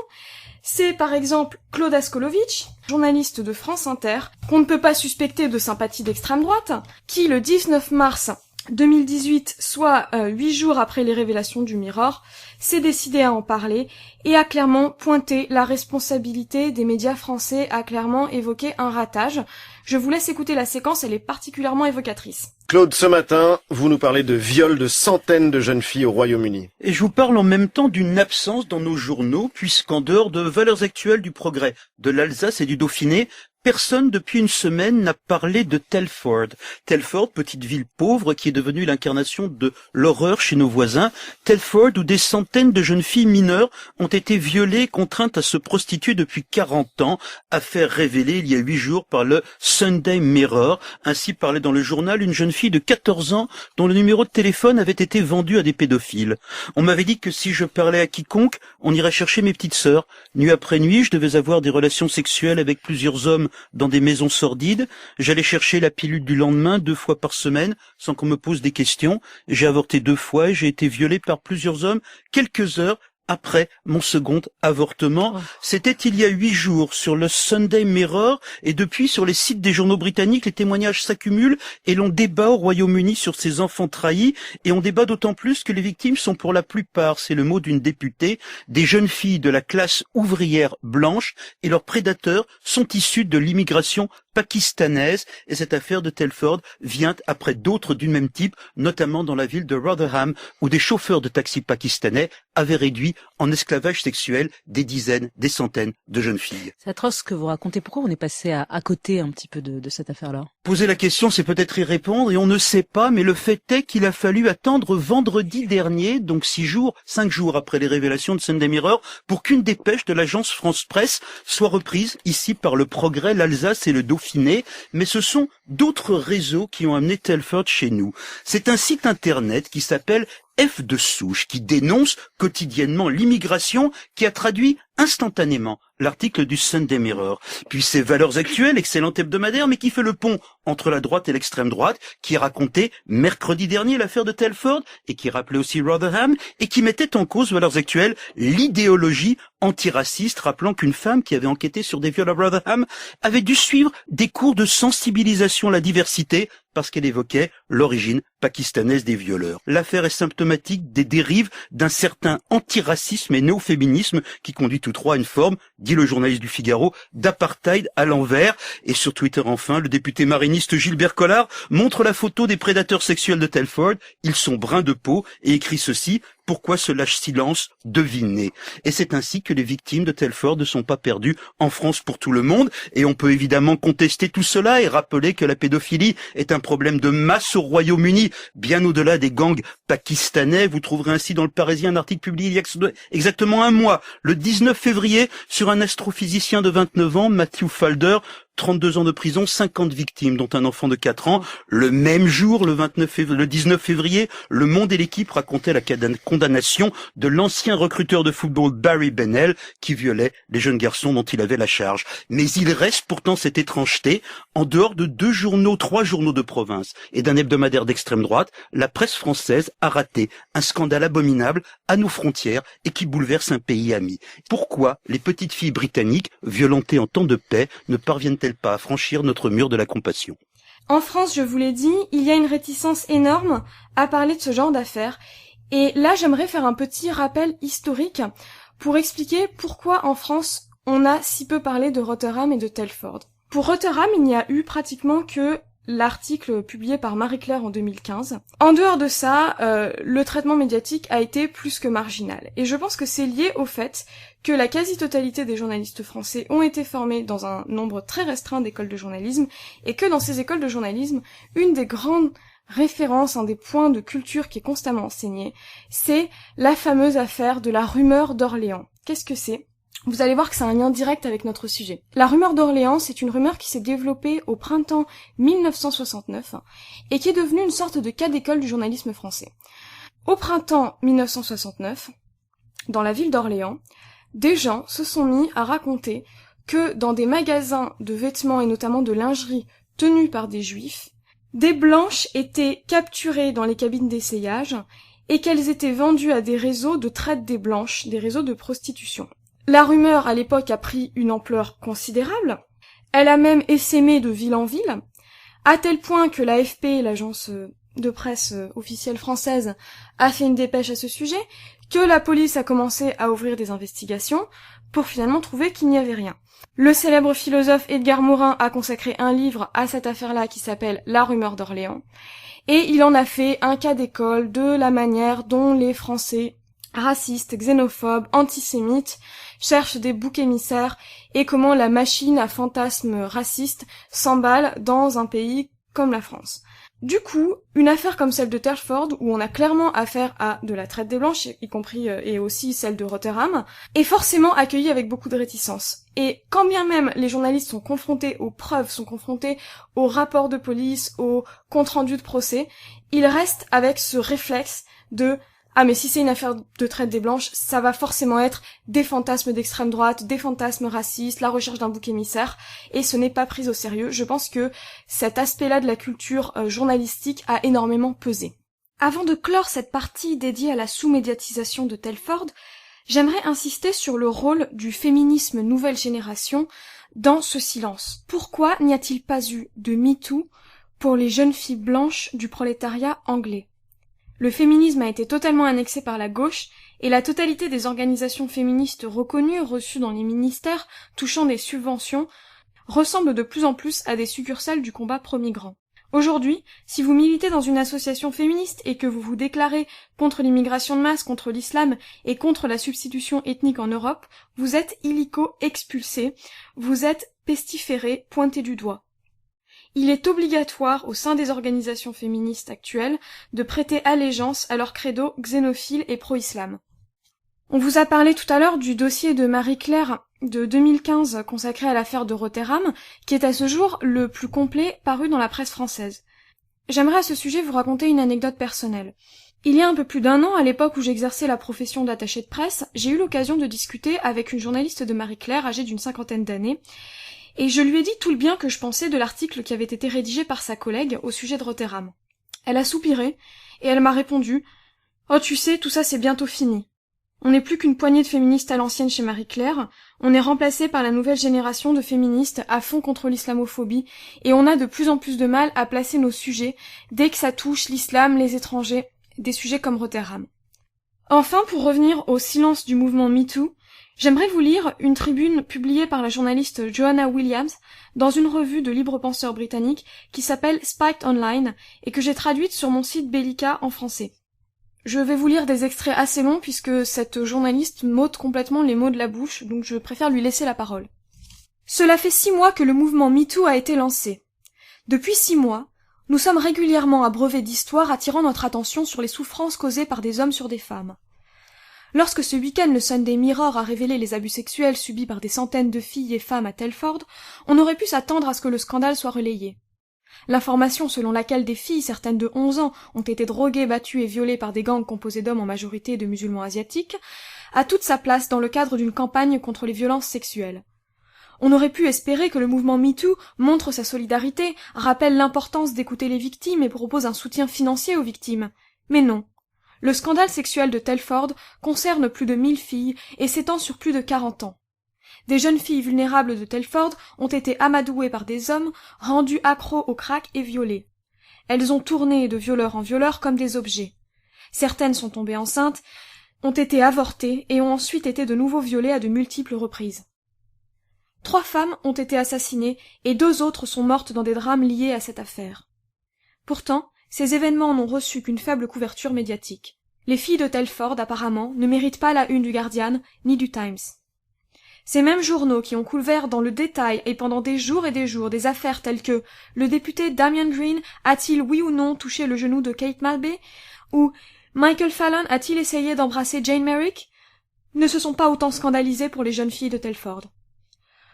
C'est par exemple Claude Askolovitch, journaliste de France Inter, qu'on ne peut pas suspecter de sympathie d'extrême droite, qui le 19 mars 2018, soit 8 jours après les révélations du Mirror, s'est décidé à en parler et a clairement pointé la responsabilité des médias français, a clairement évoqué un ratage. Je vous laisse écouter la séquence, elle est particulièrement évocatrice. Claude, ce matin, vous nous parlez de viols de centaines de jeunes filles au Royaume-Uni. Et je vous parle en même temps d'une absence dans nos journaux, puisqu'en dehors de Valeurs Actuelles du Progrès, de l'Alsace et du Dauphiné, Personne depuis une semaine n'a parlé de Telford. Telford, petite ville pauvre qui est devenue l'incarnation de l'horreur chez nos voisins. Telford où des centaines de jeunes filles mineures ont été violées et contraintes à se prostituer depuis 40 ans. Affaire révélée il y a 8 jours par le Sunday Mirror. Ainsi parlait dans le journal une jeune fille de 14 ans dont le numéro de téléphone avait été vendu à des pédophiles. On m'avait dit que si je parlais à quiconque, on irait chercher mes petites sœurs. Nuit après nuit, je devais avoir des relations sexuelles avec plusieurs hommes dans des maisons sordides. J'allais chercher la pilule du lendemain 2 fois par semaine sans qu'on me pose des questions. J'ai avorté 2 fois et j'ai été violée par plusieurs hommes quelques heures après mon second avortement. C'était il y a 8 jours sur le Sunday Mirror et depuis sur les sites des journaux britanniques, les témoignages s'accumulent et l'on débat au Royaume-Uni sur ces enfants trahis et on débat d'autant plus que les victimes sont pour la plupart, c'est le mot d'une députée, des jeunes filles de la classe ouvrière blanche et leurs prédateurs sont issus de l'immigration pakistanaise et cette affaire de Telford vient après d'autres du même type, notamment dans la ville de Rotherham où des chauffeurs de taxi pakistanais avaient réduit en esclavage sexuel des dizaines, des centaines de jeunes filles. C'est atroce ce que vous racontez. Pourquoi on est passé à côté un petit peu de cette affaire-là? Poser la question, c'est peut-être y répondre et on ne sait pas, mais le fait est qu'il a fallu attendre vendredi dernier, donc 5 jours après les révélations de Sunday Mirror, pour qu'une dépêche de l'agence France Presse soit reprise ici par le Progrès, l'Alsace et le Dauphiné, mais ce sont d'autres réseaux qui ont amené Telford chez nous. C'est un site internet qui s'appelle F de souche, qui dénonce quotidiennement l'immigration, qui a traduit instantanément l'article du Sunday Mirror. Puis ses valeurs actuelles, excellent hebdomadaire, mais qui fait le pont entre la droite et l'extrême droite, qui racontait mercredi dernier l'affaire de Telford, et qui rappelait aussi Rotherham, et qui mettait en cause, valeurs actuelles, l'idéologie antiraciste, rappelant qu'une femme qui avait enquêté sur des viols à Rotherham avait dû suivre des cours de sensibilisation à la diversité, parce qu'elle évoquait l'origine pakistanaise des violeurs. L'affaire est symptomatique des dérives d'un certain antiracisme et néo-féminisme qui conduit tout droit à une forme, dit le journaliste du Figaro, d'apartheid à l'envers. Et sur Twitter enfin, le député mariniste Gilbert Collard montre la photo des prédateurs sexuels de Telford. Ils sont bruns de peau et écrit ceci: pourquoi ce lâche silence devinez? Et c'est ainsi que les victimes de Telford ne sont pas perdues en France pour tout le monde. Et on peut évidemment contester tout cela et rappeler que la pédophilie est un problème de masse au Royaume-Uni, bien au-delà des gangs pakistanais. Vous trouverez ainsi dans le Parisien un article publié il y a exactement un mois, le 19 février, sur un astrophysicien de 29 ans, Matthew Falder, 32 ans de prison, 50 victimes, dont un enfant de 4 ans. Le même jour, le 19 février, Le Monde et l'équipe racontaient la condamnation de l'ancien recruteur de football Barry Bennell, qui violait les jeunes garçons dont il avait la charge. Mais il reste pourtant cette étrangeté. En dehors de 3 journaux de province et d'un hebdomadaire d'extrême droite, la presse française a raté un scandale abominable à nos frontières et qui bouleverse un pays ami. Pourquoi les petites filles britanniques, violentées en temps de paix, ne parviennent-elles pas à franchir notre mur de la compassion? En France, je vous l'ai dit, il y a une réticence énorme à parler de ce genre d'affaires. Et là, j'aimerais faire un petit rappel historique pour expliquer pourquoi en France, on a si peu parlé de Rotherham et de Telford. Pour Rotherham, il n'y a eu pratiquement que l'article publié par Marie-Claire en 2015. En dehors de ça, le traitement médiatique a été plus que marginal. Et je pense que c'est lié au fait que la quasi-totalité des journalistes français ont été formés dans un nombre très restreint d'écoles de journalisme, et que dans ces écoles de journalisme, une des grandes références, un des points de culture qui est constamment enseigné, c'est la fameuse affaire de la rumeur d'Orléans. Qu'est-ce que c'est ? Vous allez voir que c'est un lien direct avec notre sujet. La rumeur d'Orléans, c'est une rumeur qui s'est développée au printemps 1969 et qui est devenue une sorte de cas d'école du journalisme français. Au printemps 1969, dans la ville d'Orléans, des gens se sont mis à raconter que dans des magasins de vêtements et notamment de lingerie tenus par des juifs, des blanches étaient capturées dans les cabines d'essayage et qu'elles étaient vendues à des réseaux de traite des blanches, des réseaux de prostitution. La rumeur, à l'époque, a pris une ampleur considérable. Elle a même essaimé de ville en ville, à tel point que l'AFP, l'agence de presse officielle française, a fait une dépêche à ce sujet, que la police a commencé à ouvrir des investigations pour finalement trouver qu'il n'y avait rien. Le célèbre philosophe Edgar Morin a consacré un livre à cette affaire-là qui s'appelle La rumeur d'Orléans, et il en a fait un cas d'école de la manière dont les Français racistes, xénophobes, antisémites, cherchent des boucs émissaires et comment la machine à fantasmes racistes s'emballe dans un pays comme la France. Du coup, une affaire comme celle de Telford, où on a clairement affaire à de la traite des Blanches, y compris et aussi celle de Rotherham, est forcément accueillie avec beaucoup de réticence. Et quand bien même les journalistes sont confrontés aux preuves, sont confrontés aux rapports de police, aux comptes rendus de procès, ils restent avec ce réflexe de « Ah mais si c'est une affaire de traite des Blanches, ça va forcément être des fantasmes d'extrême droite, des fantasmes racistes, la recherche d'un bouc émissaire, et ce n'est pas pris au sérieux. » Je pense que cet aspect-là de la culture journalistique a énormément pesé. Avant de clore cette partie dédiée à la sous-médiatisation de Telford, j'aimerais insister sur le rôle du féminisme nouvelle génération dans ce silence. Pourquoi n'y a-t-il pas eu de MeToo pour les jeunes filles blanches du prolétariat anglais ? Le féminisme a été totalement annexé par la gauche, et la totalité des organisations féministes reconnues, reçues dans les ministères, touchant des subventions, ressemblent de plus en plus à des succursales du combat pro-migrant. Aujourd'hui, si vous militez dans une association féministe et que vous vous déclarez contre l'immigration de masse, contre l'islam et contre la substitution ethnique en Europe, vous êtes illico expulsé, vous êtes pestiféré, pointé du doigt. Il est obligatoire au sein des organisations féministes actuelles de prêter allégeance à leur credo xénophile et pro-islam. On vous a parlé tout à l'heure du dossier de Marie-Claire de 2015 consacré à l'affaire de Rotherham, qui est à ce jour le plus complet paru dans la presse française. J'aimerais à ce sujet vous raconter une anecdote personnelle. Il y a un peu plus d'un an, à l'époque où j'exerçais la profession d'attaché de presse, j'ai eu l'occasion de discuter avec une journaliste de Marie-Claire âgée d'une 50aine d'années, et je lui ai dit tout le bien que je pensais de l'article qui avait été rédigé par sa collègue au sujet de Rotherham. Elle a soupiré, et elle m'a répondu « Oh, tu sais, tout ça c'est bientôt fini. On n'est plus qu'une poignée de féministes à l'ancienne chez Marie-Claire, on est remplacé par la nouvelle génération de féministes à fond contre l'islamophobie, et on a de plus en plus de mal à placer nos sujets dès que ça touche l'islam, les étrangers, des sujets comme Rotherham. » Enfin, pour revenir au silence du mouvement MeToo, j'aimerais vous lire une tribune publiée par la journaliste Joanna Williams dans une revue de libres penseurs britanniques qui s'appelle Spiked Online et que j'ai traduite sur mon site Bellica en français. Je vais vous lire des extraits assez longs puisque cette journaliste m'ôte complètement les mots de la bouche, donc je préfère lui laisser la parole. Cela fait 6 mois que le mouvement MeToo a été lancé. Depuis 6 mois, nous sommes régulièrement abreuvés d'histoires attirant notre attention sur les souffrances causées par des hommes sur des femmes. Lorsque ce week-end le Sunday Mirror a révélé les abus sexuels subis par des centaines de filles et femmes à Telford, on aurait pu s'attendre à ce que le scandale soit relayé. L'information selon laquelle des filles, certaines de 11 ans, ont été droguées, battues et violées par des gangs composés d'hommes en majorité de musulmans asiatiques, a toute sa place dans le cadre d'une campagne contre les violences sexuelles. On aurait pu espérer que le mouvement MeToo montre sa solidarité, rappelle l'importance d'écouter les victimes et propose un soutien financier aux victimes. Mais non. Le scandale sexuel de Telford concerne plus de 1000 filles et s'étend sur plus de 40 ans. Des jeunes filles vulnérables de Telford ont été amadouées par des hommes, rendues accros au crack et violées. Elles ont tourné de violeur en violeur comme des objets. Certaines sont tombées enceintes, ont été avortées et ont ensuite été de nouveau violées à de multiples reprises. 3 femmes ont été assassinées et 2 autres sont mortes dans des drames liés à cette affaire. Pourtant, ces événements n'ont reçu qu'une faible couverture médiatique. Les filles de Telford, apparemment, ne méritent pas la une du Guardian ni du Times. Ces mêmes journaux qui ont couvert dans le détail et pendant des jours et des jours des affaires telles que « Le député Damian Green a-t-il oui ou non touché le genou de Kate Malbé ?» ou « Michael Fallon a-t-il essayé d'embrasser Jane Merrick ?» ne se sont pas autant scandalisés pour les jeunes filles de Telford.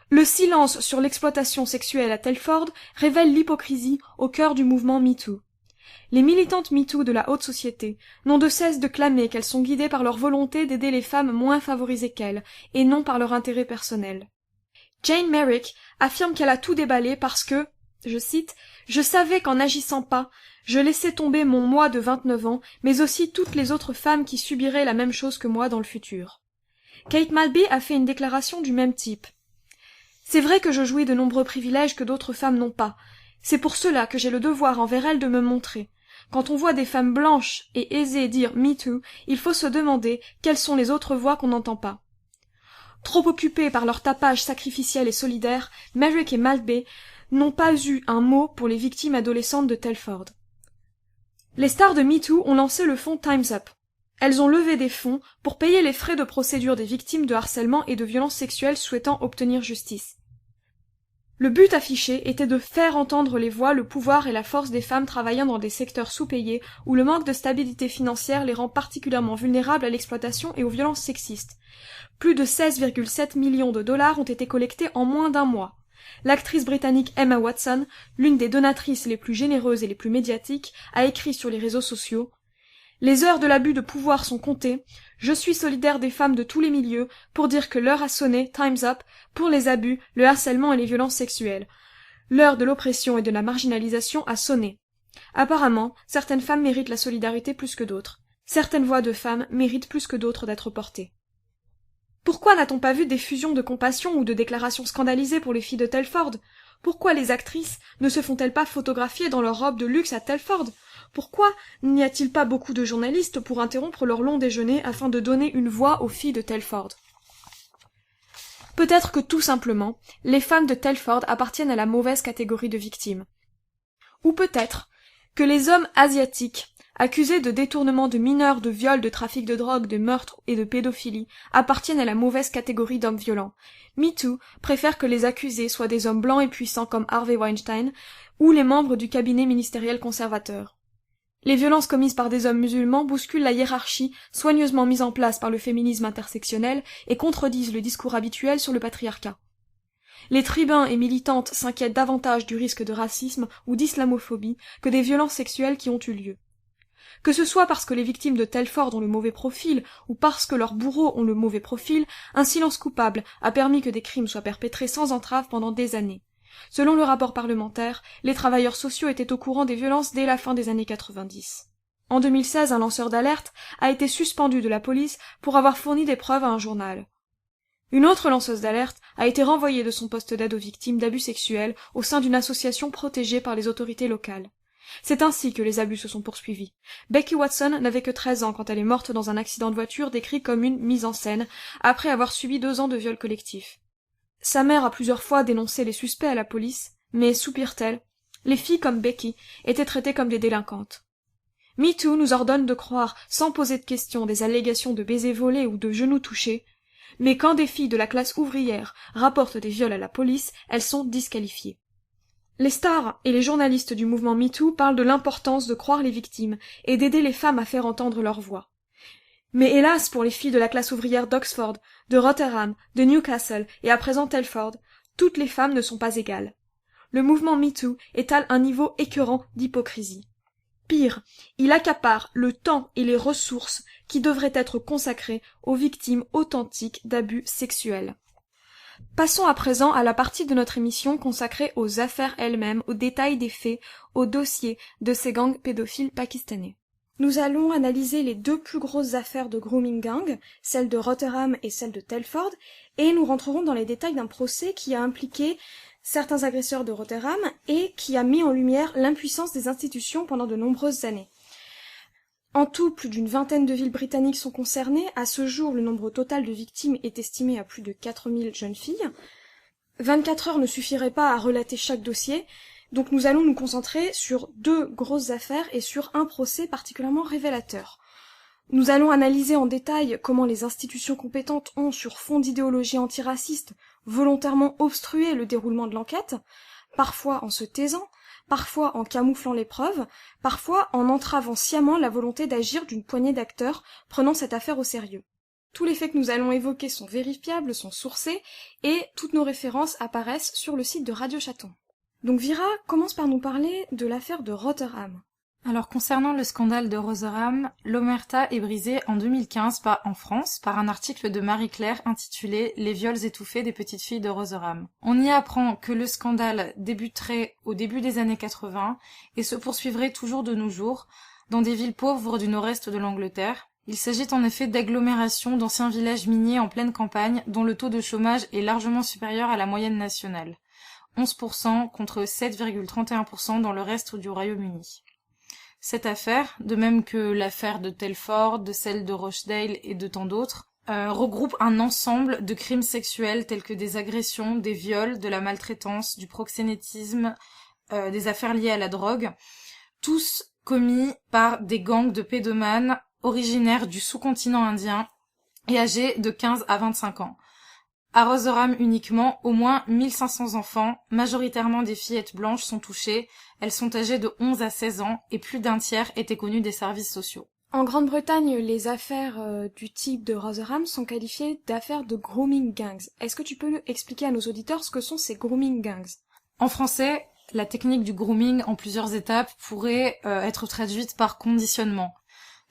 Le silence sur l'exploitation sexuelle à Telford révèle l'hypocrisie au cœur du mouvement MeToo. Les militantes MeToo de la haute société n'ont de cesse de clamer qu'elles sont guidées par leur volonté d'aider les femmes moins favorisées qu'elles, et non par leur intérêt personnel. Jane Merrick affirme qu'elle a tout déballé parce que, je cite, « Je savais qu'en n'agissant pas, je laissais tomber mon moi de 29 ans, mais aussi toutes les autres femmes qui subiraient la même chose que moi dans le futur. » Kate Malbé a fait une déclaration du même type. « C'est vrai que je jouis de nombreux privilèges que d'autres femmes n'ont pas. C'est pour cela que j'ai le devoir envers elles de me montrer. Quand on voit des femmes blanches et aisées dire « Me too », il faut se demander quelles sont les autres voix qu'on n'entend pas. Trop occupées par leur tapage sacrificiel et solidaire, Merrick et Malbé n'ont pas eu un mot pour les victimes adolescentes de Telford. Les stars de Me too ont lancé le fonds Time's Up. Elles ont levé des fonds pour payer les frais de procédure des victimes de harcèlement et de violences sexuelles souhaitant obtenir justice. Le but affiché était de faire entendre les voix, le pouvoir et la force des femmes travaillant dans des secteurs sous-payés où le manque de stabilité financière les rend particulièrement vulnérables à l'exploitation et aux violences sexistes. Plus de 16,7 millions de dollars ont été collectés en moins d'un mois. L'actrice britannique Emma Watson, l'une des donatrices les plus généreuses et les plus médiatiques, a écrit sur les réseaux sociaux « Les heures de l'abus de pouvoir sont comptées. Je suis solidaire des femmes de tous les milieux pour dire que l'heure a sonné, time's up, pour les abus, le harcèlement et les violences sexuelles. L'heure de l'oppression et de la marginalisation a sonné. Apparemment, certaines femmes méritent la solidarité plus que d'autres. Certaines voix de femmes méritent plus que d'autres d'être portées. » Pourquoi n'a-t-on pas vu d'effusion de compassion ou de déclarations scandalisées pour les filles de Telford? Pourquoi les actrices ne se font-elles pas photographier dans leurs robes de luxe à Telford? Pourquoi n'y a-t-il pas beaucoup de journalistes pour interrompre leur long déjeuner afin de donner une voix aux filles de Telford? Peut-être que tout simplement, les femmes de Telford appartiennent à la mauvaise catégorie de victimes. Ou peut-être que les hommes asiatiques, accusés de détournement de mineurs, de viol, de trafic de drogue, de meurtre et de pédophilie, appartiennent à la mauvaise catégorie d'hommes violents. MeToo préfère que les accusés soient des hommes blancs et puissants comme Harvey Weinstein ou les membres du cabinet ministériel conservateur. Les violences commises par des hommes musulmans bousculent la hiérarchie soigneusement mise en place par le féminisme intersectionnel et contredisent le discours habituel sur le patriarcat. Les tribuns et militantes s'inquiètent davantage du risque de racisme ou d'islamophobie que des violences sexuelles qui ont eu lieu. Que ce soit parce que les victimes de Telford ont le mauvais profil ou parce que leurs bourreaux ont le mauvais profil, un silence coupable a permis que des crimes soient perpétrés sans entrave pendant des années. Selon le rapport parlementaire, les travailleurs sociaux étaient au courant des violences dès la fin des années 90. En 2016, un lanceur d'alerte a été suspendu de la police pour avoir fourni des preuves à un journal. Une autre lanceuse d'alerte a été renvoyée de son poste d'aide aux victimes d'abus sexuels au sein d'une association protégée par les autorités locales. C'est ainsi que les abus se sont poursuivis. Becky Watson n'avait que 13 ans quand elle est morte dans un accident de voiture décrit comme une mise en scène, après avoir subi 2 ans de viol collectif. Sa mère a plusieurs fois dénoncé les suspects à la police, mais, soupire-t-elle, les filles comme Becky étaient traitées comme des délinquantes. MeToo nous ordonne de croire, sans poser de questions, des allégations de baisers volés ou de genoux touchés, mais quand des filles de la classe ouvrière rapportent des viols à la police, elles sont disqualifiées. Les stars et les journalistes du mouvement MeToo parlent de l'importance de croire les victimes et d'aider les femmes à faire entendre leur voix. Mais hélas pour les filles de la classe ouvrière d'Oxford, de Rotherham, de Newcastle et à présent Telford, toutes les femmes ne sont pas égales. Le mouvement MeToo étale un niveau écœurant d'hypocrisie. Pire, il accapare le temps et les ressources qui devraient être consacrés aux victimes authentiques d'abus sexuels. Passons à présent à la partie de notre émission consacrée aux affaires elles-mêmes, aux détails des faits, aux dossiers de ces gangs pédophiles pakistanais. Nous allons analyser les 2 plus grosses affaires de grooming gang, celle de Rotherham et celle de Telford, et nous rentrerons dans les détails d'un procès qui a impliqué certains agresseurs de Rotherham et qui a mis en lumière l'impuissance des institutions pendant de nombreuses années. En tout, plus d'une vingtaine de villes britanniques sont concernées. À ce jour, le nombre total de victimes est estimé à plus de 4000 jeunes filles. 24 heures ne suffiraient pas à relater chaque dossier, donc nous allons nous concentrer sur 2 grosses affaires et sur un procès particulièrement révélateur. Nous allons analyser en détail comment les institutions compétentes ont, sur fond d'idéologie antiraciste, volontairement obstrué le déroulement de l'enquête, parfois en se taisant, parfois en camouflant les preuves, parfois en entravant sciemment la volonté d'agir d'une poignée d'acteurs prenant cette affaire au sérieux. Tous les faits que nous allons évoquer sont vérifiables, sont sourcés, et toutes nos références apparaissent sur le site de Radio Chaton. Donc Vira commence par nous parler de l'affaire de Rotherham. Alors concernant le scandale de Rotherham, l'omerta est brisée en 2015 en France par un article de Marie-Claire intitulé « Les viols étouffés des petites filles de Rotherham ». On y apprend que le scandale débuterait au début des années 80 et se poursuivrait toujours de nos jours dans des villes pauvres du nord-est de l'Angleterre. Il s'agit en effet d'agglomérations d'anciens villages miniers en pleine campagne dont le taux de chômage est largement supérieur à la moyenne nationale, 11% contre 7,31% dans le reste du Royaume-Uni. Cette affaire, de même que l'affaire de Telford, de celle de Rochdale et de tant d'autres, regroupe un ensemble de crimes sexuels tels que des agressions, des viols, de la maltraitance, du proxénétisme, des affaires liées à la drogue, tous commis par des gangs de pédomanes originaire du sous-continent indien et âgée de 15 à 25 ans. À Rosoram uniquement, au moins 1500 enfants, majoritairement des fillettes blanches, sont touchés. Elles sont âgées de 11 à 16 ans et plus d'un tiers étaient connues des services sociaux. En Grande-Bretagne, les affaires du type de Rosoram sont qualifiées d'affaires de grooming gangs. Est-ce que tu peux expliquer à nos auditeurs ce que sont ces grooming gangs? En français, la technique du grooming en plusieurs étapes pourrait être traduite par conditionnement.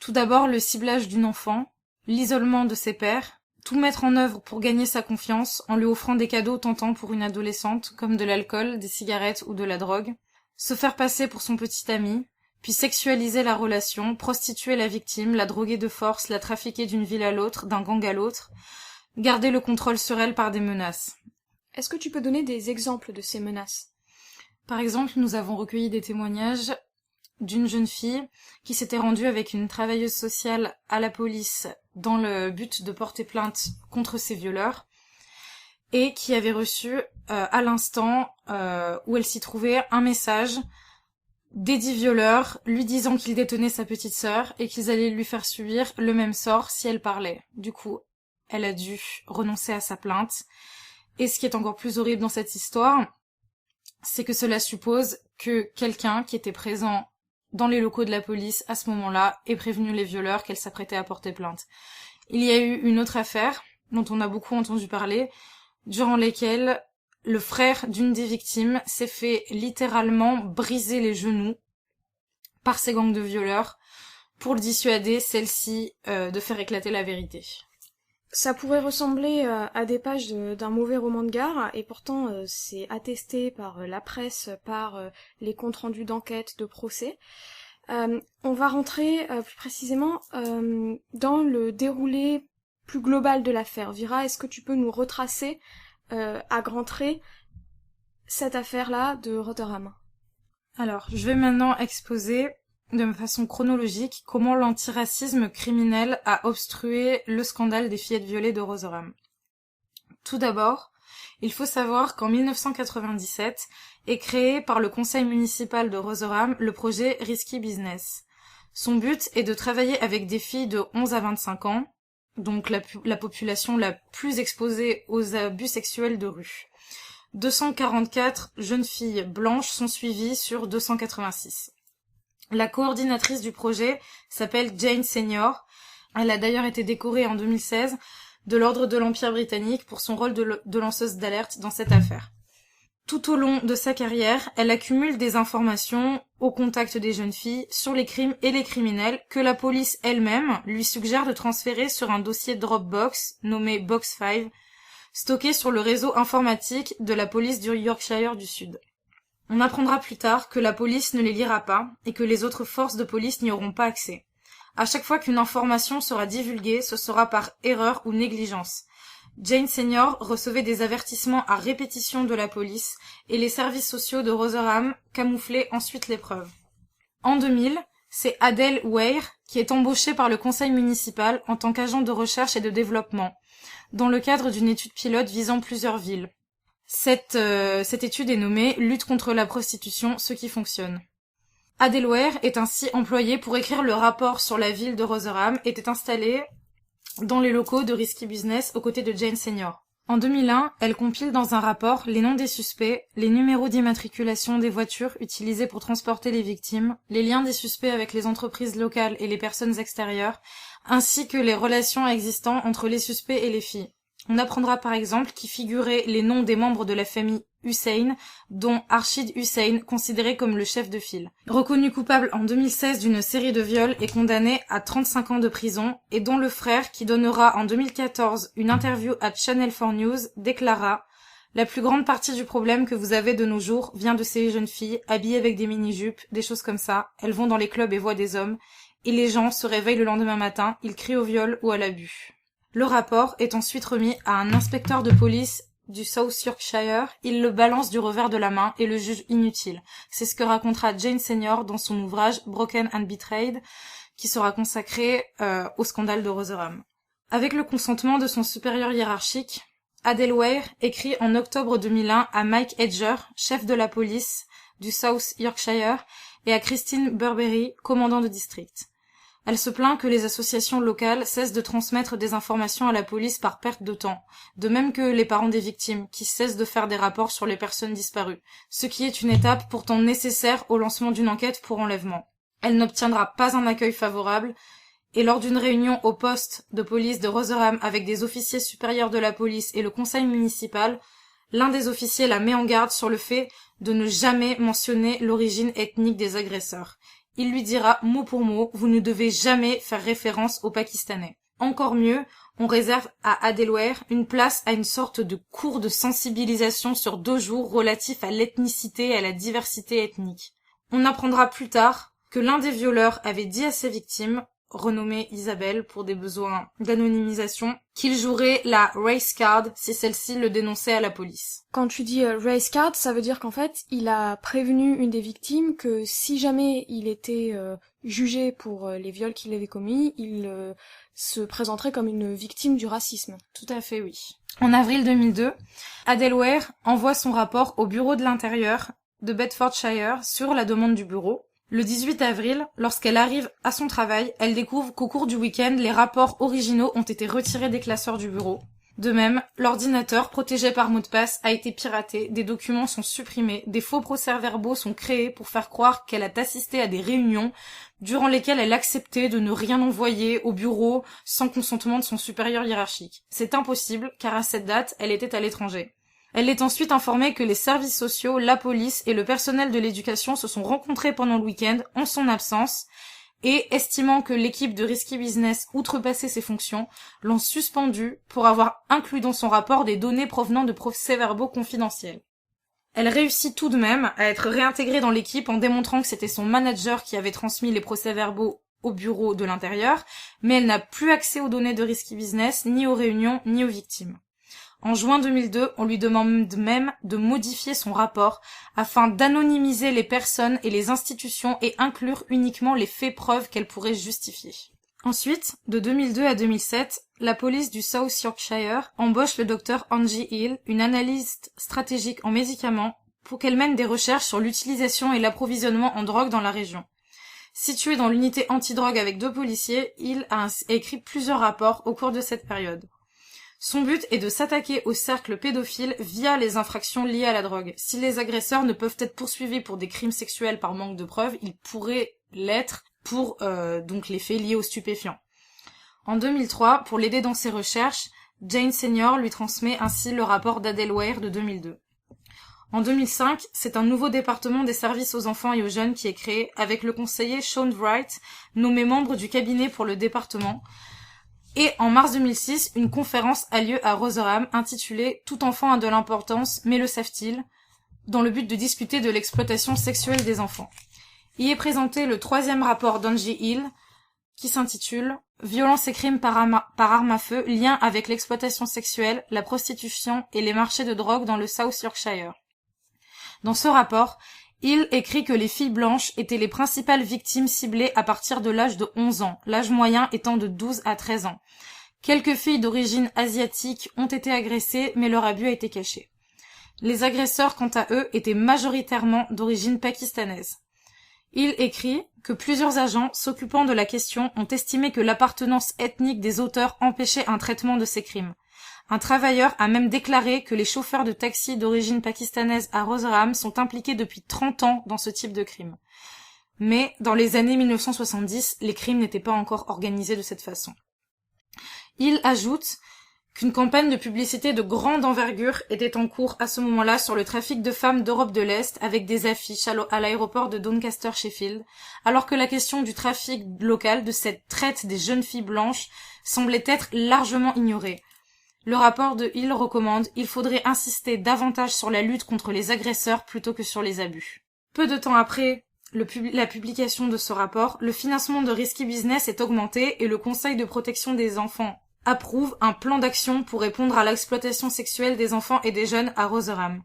Tout d'abord, le ciblage d'une enfant, l'isolement de ses pairs, tout mettre en œuvre pour gagner sa confiance en lui offrant des cadeaux tentants pour une adolescente, comme de l'alcool, des cigarettes ou de la drogue, se faire passer pour son petit ami, puis sexualiser la relation, prostituer la victime, la droguer de force, la trafiquer d'une ville à l'autre, d'un gang à l'autre, garder le contrôle sur elle par des menaces. Est-ce que tu peux donner des exemples de ces menaces? Par exemple, nous avons recueilli des témoignages d'une jeune fille qui s'était rendue avec une travailleuse sociale à la police dans le but de porter plainte contre ses violeurs et qui avait reçu à l'instant où elle s'y trouvait un message des 10 violeurs lui disant qu'ils détenaient sa petite sœur et qu'ils allaient lui faire subir le même sort si elle parlait. Du coup, elle a dû renoncer à sa plainte. Et ce qui est encore plus horrible dans cette histoire, c'est que cela suppose que quelqu'un qui était présent dans les locaux de la police à ce moment-là ait prévenu les violeurs qu'elle s'apprêtait à porter plainte. Il y a eu une autre affaire, dont on a beaucoup entendu parler, durant lesquelles le frère d'une des victimes s'est fait littéralement briser les genoux par ces gangs de violeurs pour dissuader celle-ci de faire éclater la vérité. Ça pourrait ressembler à des pages d'un mauvais roman de gare, et pourtant c'est attesté par la presse, par les comptes rendus d'enquête, de procès. On va rentrer plus précisément dans le déroulé plus global de l'affaire. Vira, est-ce que tu peux nous retracer à grands traits cette affaire-là de Rotterdam? Alors, je vais maintenant exposer de façon chronologique comment l'antiracisme criminel a obstrué le scandale des fillettes violées de Rosoram. Tout d'abord, il faut savoir qu'en 1997 est créé par le conseil municipal de Rosoram le projet Risky Business. Son but est de travailler avec des filles de 11 à 25 ans, donc la population la plus exposée aux abus sexuels de rue. 244 jeunes filles blanches sont suivies sur 286. La coordinatrice du projet s'appelle Jane Senior. Elle a d'ailleurs été décorée en 2016 de l'Ordre de l'Empire britannique pour son rôle de lanceuse d'alerte dans cette affaire. Tout au long de sa carrière, elle accumule des informations au contact des jeunes filles sur les crimes et les criminels que la police elle-même lui suggère de transférer sur un dossier Dropbox nommé Box 5, stocké sur le réseau informatique de la police du Yorkshire du Sud. On apprendra plus tard que la police ne les lira pas et que les autres forces de police n'y auront pas accès. À chaque fois qu'une information sera divulguée, ce sera par erreur ou négligence. Jane Senior recevait des avertissements à répétition de la police et les services sociaux de Rosoram camouflaient ensuite les preuves. En 2000, c'est Adele Weir qui est embauchée par le conseil municipal en tant qu'agent de recherche et de développement, dans le cadre d'une étude pilote visant plusieurs villes. Cette étude est nommée « Lutte contre la prostitution, ce qui fonctionne ». Adele Weir est ainsi employée pour écrire le rapport sur la ville de Rosoram et était installée dans les locaux de Risky Business aux côtés de Jane Senior. En 2001, elle compile dans un rapport les noms des suspects, les numéros d'immatriculation des voitures utilisées pour transporter les victimes, les liens des suspects avec les entreprises locales et les personnes extérieures, ainsi que les relations existantes entre les suspects et les filles. On apprendra par exemple qu'y figuraient les noms des membres de la famille Hussein, dont Arshid Hussein, considéré comme le chef de file. Reconnu coupable en 2016 d'une série de viols et condamné à 35 ans de prison, et dont le frère, qui donnera en 2014 une interview à Channel 4 News, déclara « La plus grande partie du problème que vous avez de nos jours vient de ces jeunes filles, habillées avec des mini-jupes, des choses comme ça, elles vont dans les clubs et voient des hommes, et les gens se réveillent le lendemain matin, ils crient au viol ou à l'abus. » Le rapport est ensuite remis à un inspecteur de police du South Yorkshire, il le balance du revers de la main et le juge inutile. C'est ce que racontera Jane Senior dans son ouvrage Broken and Betrayed, qui sera consacré au scandale de Rosoram. Avec le consentement de son supérieur hiérarchique, Adele Weir écrit en octobre 2001 à Mike Edger, chef de la police du South Yorkshire, et à Christine Burberry, commandant de district. Elle se plaint que les associations locales cessent de transmettre des informations à la police par perte de temps, de même que les parents des victimes, qui cessent de faire des rapports sur les personnes disparues, ce qui est une étape pourtant nécessaire au lancement d'une enquête pour enlèvement. Elle n'obtiendra pas un accueil favorable, et lors d'une réunion au poste de police de Rotherham avec des officiers supérieurs de la police et le conseil municipal, l'un des officiers la met en garde sur le fait de ne jamais mentionner l'origine ethnique des agresseurs. Il lui dira mot pour mot, vous ne devez jamais faire référence aux Pakistanais. Encore mieux, on réserve à Adelware une place à une sorte de cours de sensibilisation sur 2 jours relatif à l'ethnicité et à la diversité ethnique. On apprendra plus tard que l'un des violeurs avait dit à ses victimes, renommée Isabelle pour des besoins d'anonymisation, qu'il jouerait la race card si celle-ci le dénonçait à la police. Quand tu dis race card, ça veut dire qu'en fait, il a prévenu une des victimes que si jamais il était jugé pour les viols qu'il avait commis, il se présenterait comme une victime du racisme. Tout à fait, oui. En avril 2002, Adelware envoie son rapport au bureau de l'intérieur de Bedfordshire sur la demande du bureau. Le 18 avril, lorsqu'elle arrive à son travail, elle découvre qu'au cours du week-end, les rapports originaux ont été retirés des classeurs du bureau. De même, l'ordinateur, protégé par mot de passe, a été piraté, des documents sont supprimés, des faux procès-verbaux sont créés pour faire croire qu'elle a assisté à des réunions durant lesquelles elle acceptait de ne rien envoyer au bureau sans consentement de son supérieur hiérarchique. C'est impossible, car à cette date, elle était à l'étranger. Elle est ensuite informée que les services sociaux, la police et le personnel de l'éducation se sont rencontrés pendant le week-end en son absence et, estimant que l'équipe de Risky Business outrepassait ses fonctions, l'ont suspendue pour avoir inclus dans son rapport des données provenant de procès-verbaux confidentiels. Elle réussit tout de même à être réintégrée dans l'équipe en démontrant que c'était son manager qui avait transmis les procès-verbaux au bureau de l'intérieur, mais elle n'a plus accès aux données de Risky Business, ni aux réunions, ni aux victimes. En juin 2002, on lui demande même de modifier son rapport afin d'anonymiser les personnes et les institutions et inclure uniquement les faits preuves qu'elle pourrait justifier. Ensuite, de 2002 à 2007, la police du South Yorkshire embauche le docteur Angie Hill, une analyste stratégique en médicaments, pour qu'elle mène des recherches sur l'utilisation et l'approvisionnement en drogue dans la région. Située dans l'unité antidrogue avec 2 policiers, Hill a écrit plusieurs rapports au cours de cette période. Son but est de s'attaquer au cercle pédophile via les infractions liées à la drogue. Si les agresseurs ne peuvent être poursuivis pour des crimes sexuels par manque de preuves, ils pourraient l'être pour donc les faits liés aux stupéfiants. En 2003, pour l'aider dans ses recherches, Jane Senior lui transmet ainsi le rapport d'Adelware de 2002. En 2005, c'est un nouveau département des services aux enfants et aux jeunes qui est créé, avec le conseiller Sean Wright, nommé membre du cabinet pour le département. Et en mars 2006, une conférence a lieu à Rotherham intitulée « Tout enfant a de l'importance, mais le savent-ils ?», dans le but de discuter de l'exploitation sexuelle des enfants. Y est présenté le 3e rapport d'Angie Hill, qui s'intitule « Violence et crimes par arme à feu, lien avec l'exploitation sexuelle, la prostitution et les marchés de drogue dans le South Yorkshire ». Dans ce rapport, Hill écrit que les filles blanches étaient les principales victimes ciblées à partir de l'âge de 11 ans, l'âge moyen étant de 12 à 13 ans. Quelques filles d'origine asiatique ont été agressées, mais leur abus a été caché. Les agresseurs, quant à eux, étaient majoritairement d'origine pakistanaise. Hill écrit que plusieurs agents s'occupant de la question ont estimé que l'appartenance ethnique des auteurs empêchait un traitement de ces crimes. Un travailleur a même déclaré que les chauffeurs de taxi d'origine pakistanaise à Rotherham sont impliqués depuis 30 ans dans ce type de crime. Mais, dans les années 1970, les crimes n'étaient pas encore organisés de cette façon. Il ajoute qu'une campagne de publicité de grande envergure était en cours à ce moment-là sur le trafic de femmes d'Europe de l'Est avec des affiches à l'aéroport de Doncaster-Sheffield, alors que la question du trafic local de cette traite des jeunes filles blanches semblait être largement ignorée. Le rapport de Hill recommande « Il faudrait insister davantage sur la lutte contre les agresseurs plutôt que sur les abus ». Peu de temps après la publication de ce rapport, le financement de Risky Business est augmenté et le Conseil de protection des enfants approuve un plan d'action pour répondre à l'exploitation sexuelle des enfants et des jeunes à Rotherham.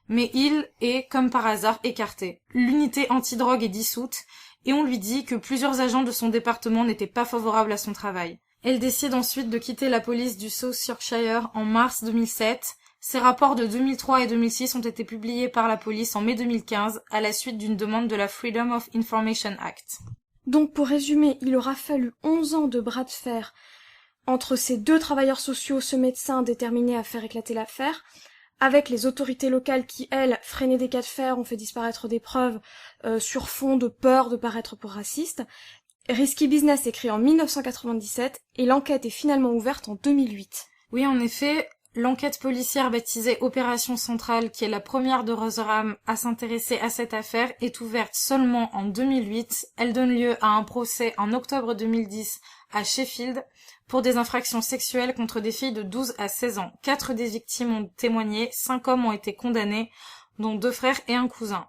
Mais Hill est, comme par hasard, écarté. L'unité antidrogue est dissoute et on lui dit que plusieurs agents de son département n'étaient pas favorables à son travail. Elle décide ensuite de quitter la police du South Yorkshire en mars 2007. Ces rapports de 2003 et 2006 ont été publiés par la police en mai 2015 à la suite d'une demande de la Freedom of Information Act. Donc pour résumer, il aura fallu 11 ans de bras de fer entre ces deux travailleurs sociaux, ce médecin déterminé à faire éclater l'affaire, avec les autorités locales qui, elles, freinaient des cas de fer, ont fait disparaître des preuves sur fond de peur de paraître pour raciste. Risky Business est créé en 1997 et l'enquête est finalement ouverte en 2008. Oui, en effet, l'enquête policière baptisée Opération Centrale, qui est la première de Rotherham à s'intéresser à cette affaire, est ouverte seulement en 2008. Elle donne lieu à un procès en octobre 2010 à Sheffield pour des infractions sexuelles contre des filles de 12 à 16 ans. 4 des victimes ont témoigné, 5 hommes ont été condamnés, dont 2 frères et un cousin.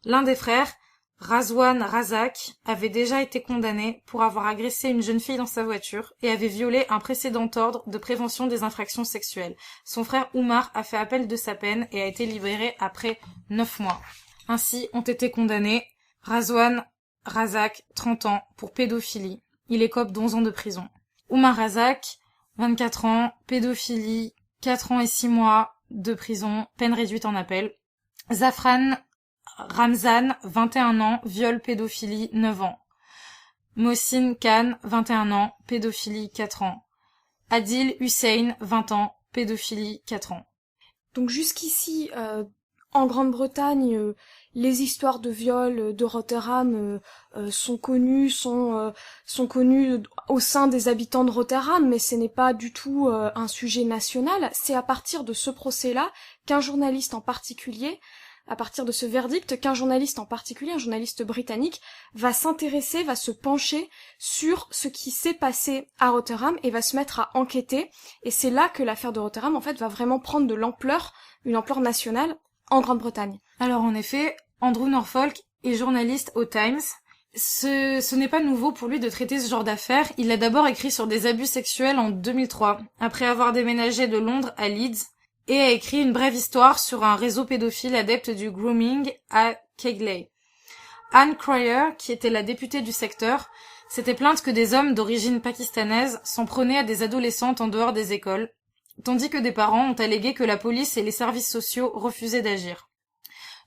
L'un des frères, Razwan Razak, avait déjà été condamné pour avoir agressé une jeune fille dans sa voiture et avait violé un précédent ordre de prévention des infractions sexuelles. Son frère Oumar a fait appel de sa peine et a été libéré après 9 mois. Ainsi ont été condamnés Razwan Razak, 30 ans, pour pédophilie. Il écope d'11 ans de prison. Oumar Razak, 24 ans, pédophilie, 4 ans et 6 mois de prison, peine réduite en appel. Zafran Ramzan, 21 ans, viol, pédophilie, 9 ans. Mohsin Khan, 21 ans, pédophilie, 4 ans. Adil Hussein, 20 ans, pédophilie, 4 ans. Donc jusqu'ici, en Grande-Bretagne, les histoires de viol de Rotherham sont connues au sein des habitants de Rotherham, mais ce n'est pas du tout un sujet national. C'est à partir de ce procès-là qu'un journaliste en particulier, à partir de ce verdict, qu'un journaliste en particulier, un journaliste britannique, va s'intéresser, va se pencher sur ce qui s'est passé à Rotherham et va se mettre à enquêter. Et c'est là que l'affaire de Rotherham, en fait, va vraiment prendre de l'ampleur, une ampleur nationale, en Grande-Bretagne. Alors en effet, Andrew Norfolk est journaliste au Times. Ce n'est pas nouveau pour lui de traiter ce genre d'affaires. Il a d'abord écrit sur des abus sexuels en 2003, après avoir déménagé de Londres à Leeds, et a écrit une brève histoire sur un réseau pédophile adepte du grooming à Kegley. Anne Cryer, qui était la députée du secteur, s'était plainte que des hommes d'origine pakistanaise s'en prenaient à des adolescentes en dehors des écoles, tandis que des parents ont allégué que la police et les services sociaux refusaient d'agir.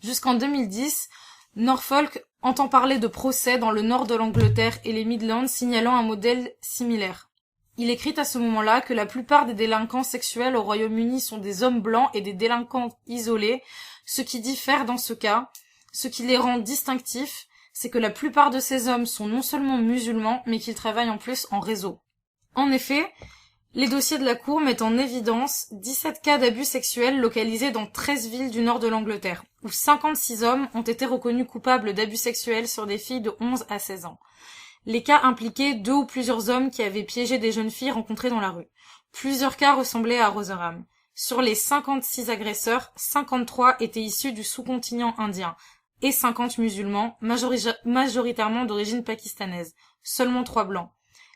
Jusqu'en 2010, Norfolk entend parler de procès dans le nord de l'Angleterre et les Midlands signalant un modèle similaire. Il écrit à ce moment-là que la plupart des délinquants sexuels au Royaume-Uni sont des hommes blancs et des délinquants isolés. Ce qui diffère dans ce cas, ce qui les rend distinctifs, c'est que la plupart de ces hommes sont non seulement musulmans, mais qu'ils travaillent en plus en réseau. En effet, les dossiers de la Cour mettent en évidence 17 cas d'abus sexuels localisés dans 13 villes du nord de l'Angleterre, où 56 hommes ont été reconnus coupables d'abus sexuels sur des filles de 11 à 16 ans. Les cas impliquaient 2 ou plusieurs hommes qui avaient piégé des jeunes filles rencontrées dans la rue. Plusieurs cas ressemblaient à Rotherham. Sur les 56 agresseurs, 53 étaient issus du sous-continent indien, et 50 musulmans, majoritairement d'origine pakistanaise. Seulement 3 blancs.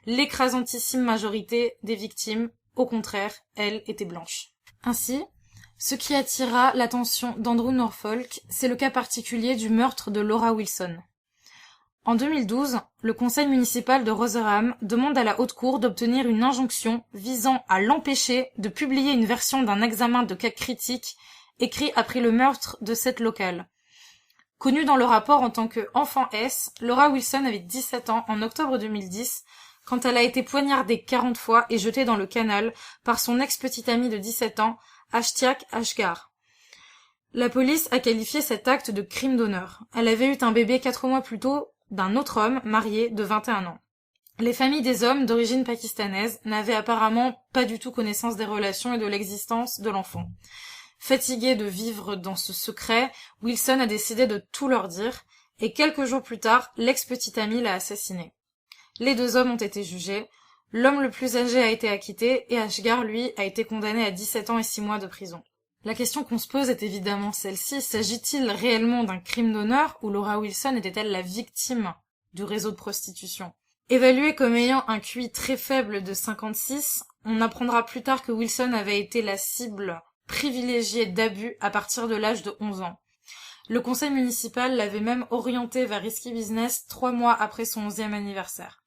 L'écrasantissime majorité des victimes, au contraire, elles, étaient blanches. Ainsi, ce qui attira l'attention d'Andrew Norfolk, c'est le cas particulier du meurtre de Laura Wilson. En 2012, le conseil municipal de Rotherham demande à la Haute Cour d'obtenir une injonction visant à l'empêcher de publier une version d'un examen de cas critique écrit après le meurtre de cette locale. Connue dans le rapport en tant que enfant S, Laura Wilson avait 17 ans en octobre 2010 quand elle a été poignardée 40 fois et jetée dans le canal par son ex-petite amie de 17 ans, Ashtiaq Ashgar. La police a qualifié cet acte de crime d'honneur. Elle avait eu un bébé 4 mois plus tôt d'un autre homme marié de 21 ans. Les familles des hommes d'origine pakistanaise n'avaient apparemment pas du tout connaissance des relations et de l'existence de l'enfant. Fatiguée de vivre dans ce secret, Wilson a décidé de tout leur dire, et quelques jours plus tard, l'ex-petite amie l'a assassinée. Les 2 hommes ont été jugés, l'homme le plus âgé a été acquitté, et Ashgar, lui, a été condamné à 17 ans et 6 mois de prison. La question qu'on se pose est évidemment celle-ci, s'agit-il réellement d'un crime d'honneur, ou Laura Wilson était-elle la victime du réseau de prostitution? Évaluée comme ayant un QI très faible de 56, on apprendra plus tard que Wilson avait été la cible privilégiée d'abus à partir de l'âge de 11 ans. Le conseil municipal l'avait même orientée vers Risky Business 3 mois après son 11e anniversaire.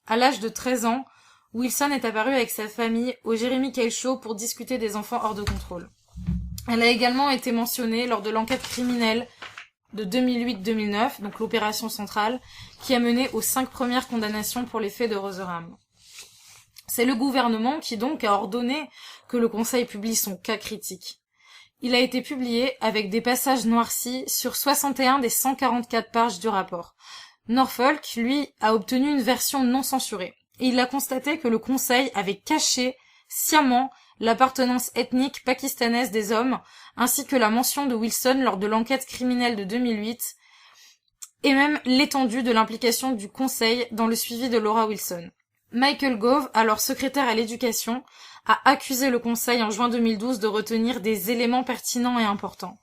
À l'âge de 13 ans, Wilson est apparue avec sa famille au Jeremy Kyle Show pour discuter des enfants hors de contrôle. Elle a également été mentionnée lors de l'enquête criminelle de 2008-2009, donc l'opération centrale, qui a mené aux 5 premières condamnations pour les faits de Rotherham. C'est le gouvernement qui donc a ordonné que le Conseil publie son cas critique. Il a été publié avec des passages noircis sur 61 des 144 pages du rapport. Norfolk, lui, a obtenu une version non censurée. Et il a constaté que le Conseil avait caché sciemment l'appartenance ethnique pakistanaise des hommes, ainsi que la mention de Wilson lors de l'enquête criminelle de 2008, et même l'étendue de l'implication du Conseil dans le suivi de Laura Wilson. Michael Gove, alors secrétaire à l'éducation, a accusé le Conseil en juin 2012 de retenir des éléments pertinents et importants.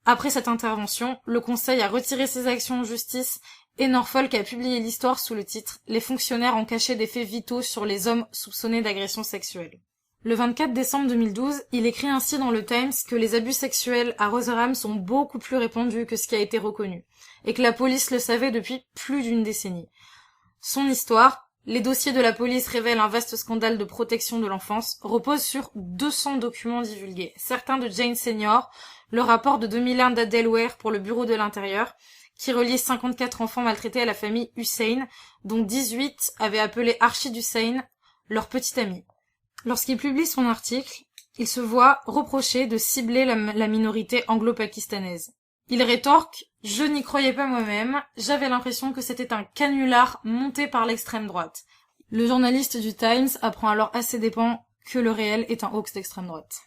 Après cette intervention, le Conseil a retiré ses actions en justice et Norfolk a publié l'histoire sous le titre « Les fonctionnaires ont caché des faits vitaux sur les hommes soupçonnés d'agression sexuelle ». Le 24 décembre 2012, il écrit ainsi dans le Times que les abus sexuels à Rotherham sont beaucoup plus répandus que ce qui a été reconnu, et que la police le savait depuis plus d'une décennie. Son histoire, les dossiers de la police révèlent un vaste scandale de protection de l'enfance, repose sur 200 documents divulgués, certains de Jane Senior, le rapport de 2001 d'Adelware pour le Bureau de l'Intérieur, qui reliait 54 enfants maltraités à la famille Hussein, dont 18 avaient appelé Archid Hussein leur petit ami. Lorsqu'il publie son article, il se voit reprocher de cibler la minorité anglo-pakistanaise. Il rétorque « Je n'y croyais pas moi-même, j'avais l'impression que c'était un canular monté par l'extrême droite. » Le journaliste du Times apprend alors à ses dépens que le réel est un hoax d'extrême droite.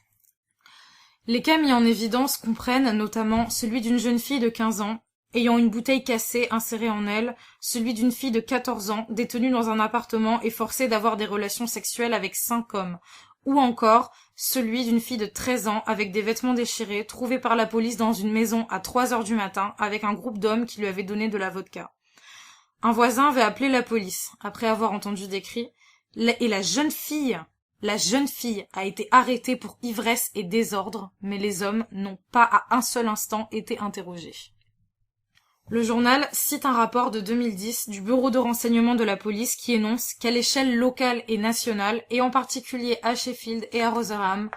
Les cas mis en évidence comprennent notamment celui d'une jeune fille de 15 ans, ayant une bouteille cassée insérée en elle, celui d'une fille de 14 ans, détenue dans un appartement et forcée d'avoir des relations sexuelles avec 5 hommes, ou encore celui d'une fille de 13 ans avec des vêtements déchirés, trouvés par la police dans une maison à 3 heures du matin avec un groupe d'hommes qui lui avaient donné de la vodka. Un voisin avait appelé la police, après avoir entendu des cris, et la jeune fille a été arrêtée pour ivresse et désordre, mais les hommes n'ont pas à un seul instant été interrogés. Le journal cite un rapport de 2010 du Bureau de renseignement de la police qui énonce qu'à l'échelle locale et nationale, et en particulier à Sheffield et à Rotherham,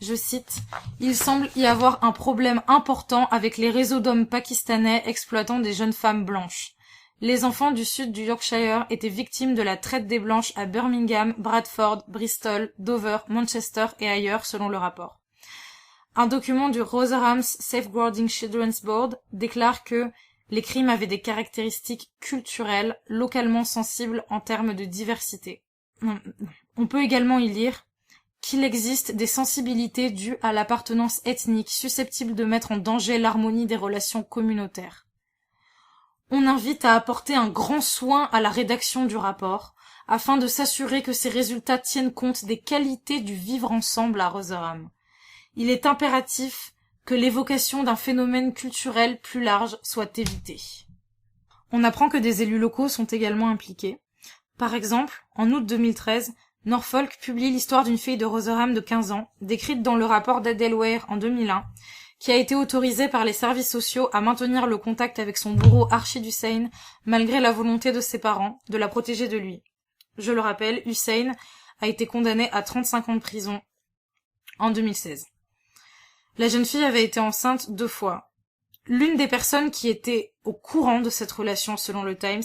je cite, « Il semble y avoir un problème important avec les réseaux d'hommes pakistanais exploitant des jeunes femmes blanches. Les enfants du sud du Yorkshire étaient victimes de la traite des blanches à Birmingham, Bradford, Bristol, Dover, Manchester et ailleurs selon le rapport. » Un document du Rotherham's Safeguarding Children's Board déclare que les crimes avaient des caractéristiques culturelles, localement sensibles en termes de diversité. On peut également y lire qu'il existe des sensibilités dues à l'appartenance ethnique susceptibles de mettre en danger l'harmonie des relations communautaires. On invite à apporter un grand soin à la rédaction du rapport, afin de s'assurer que ces résultats tiennent compte des qualités du vivre ensemble à Rotherham. Il est impératif que l'évocation d'un phénomène culturel plus large soit évitée. On apprend que des élus locaux sont également impliqués. Par exemple, en août 2013, Norfolk publie l'histoire d'une fille de Rotherham de 15 ans, décrite dans le rapport d'Adelware en 2001, qui a été autorisée par les services sociaux à maintenir le contact avec son bourreau Archid Hussein, malgré la volonté de ses parents de la protéger de lui. Je le rappelle, Hussein a été condamné à 35 ans de prison en 2016. La jeune fille avait été enceinte 2 fois. L'une des personnes qui était au courant de cette relation, selon le Times,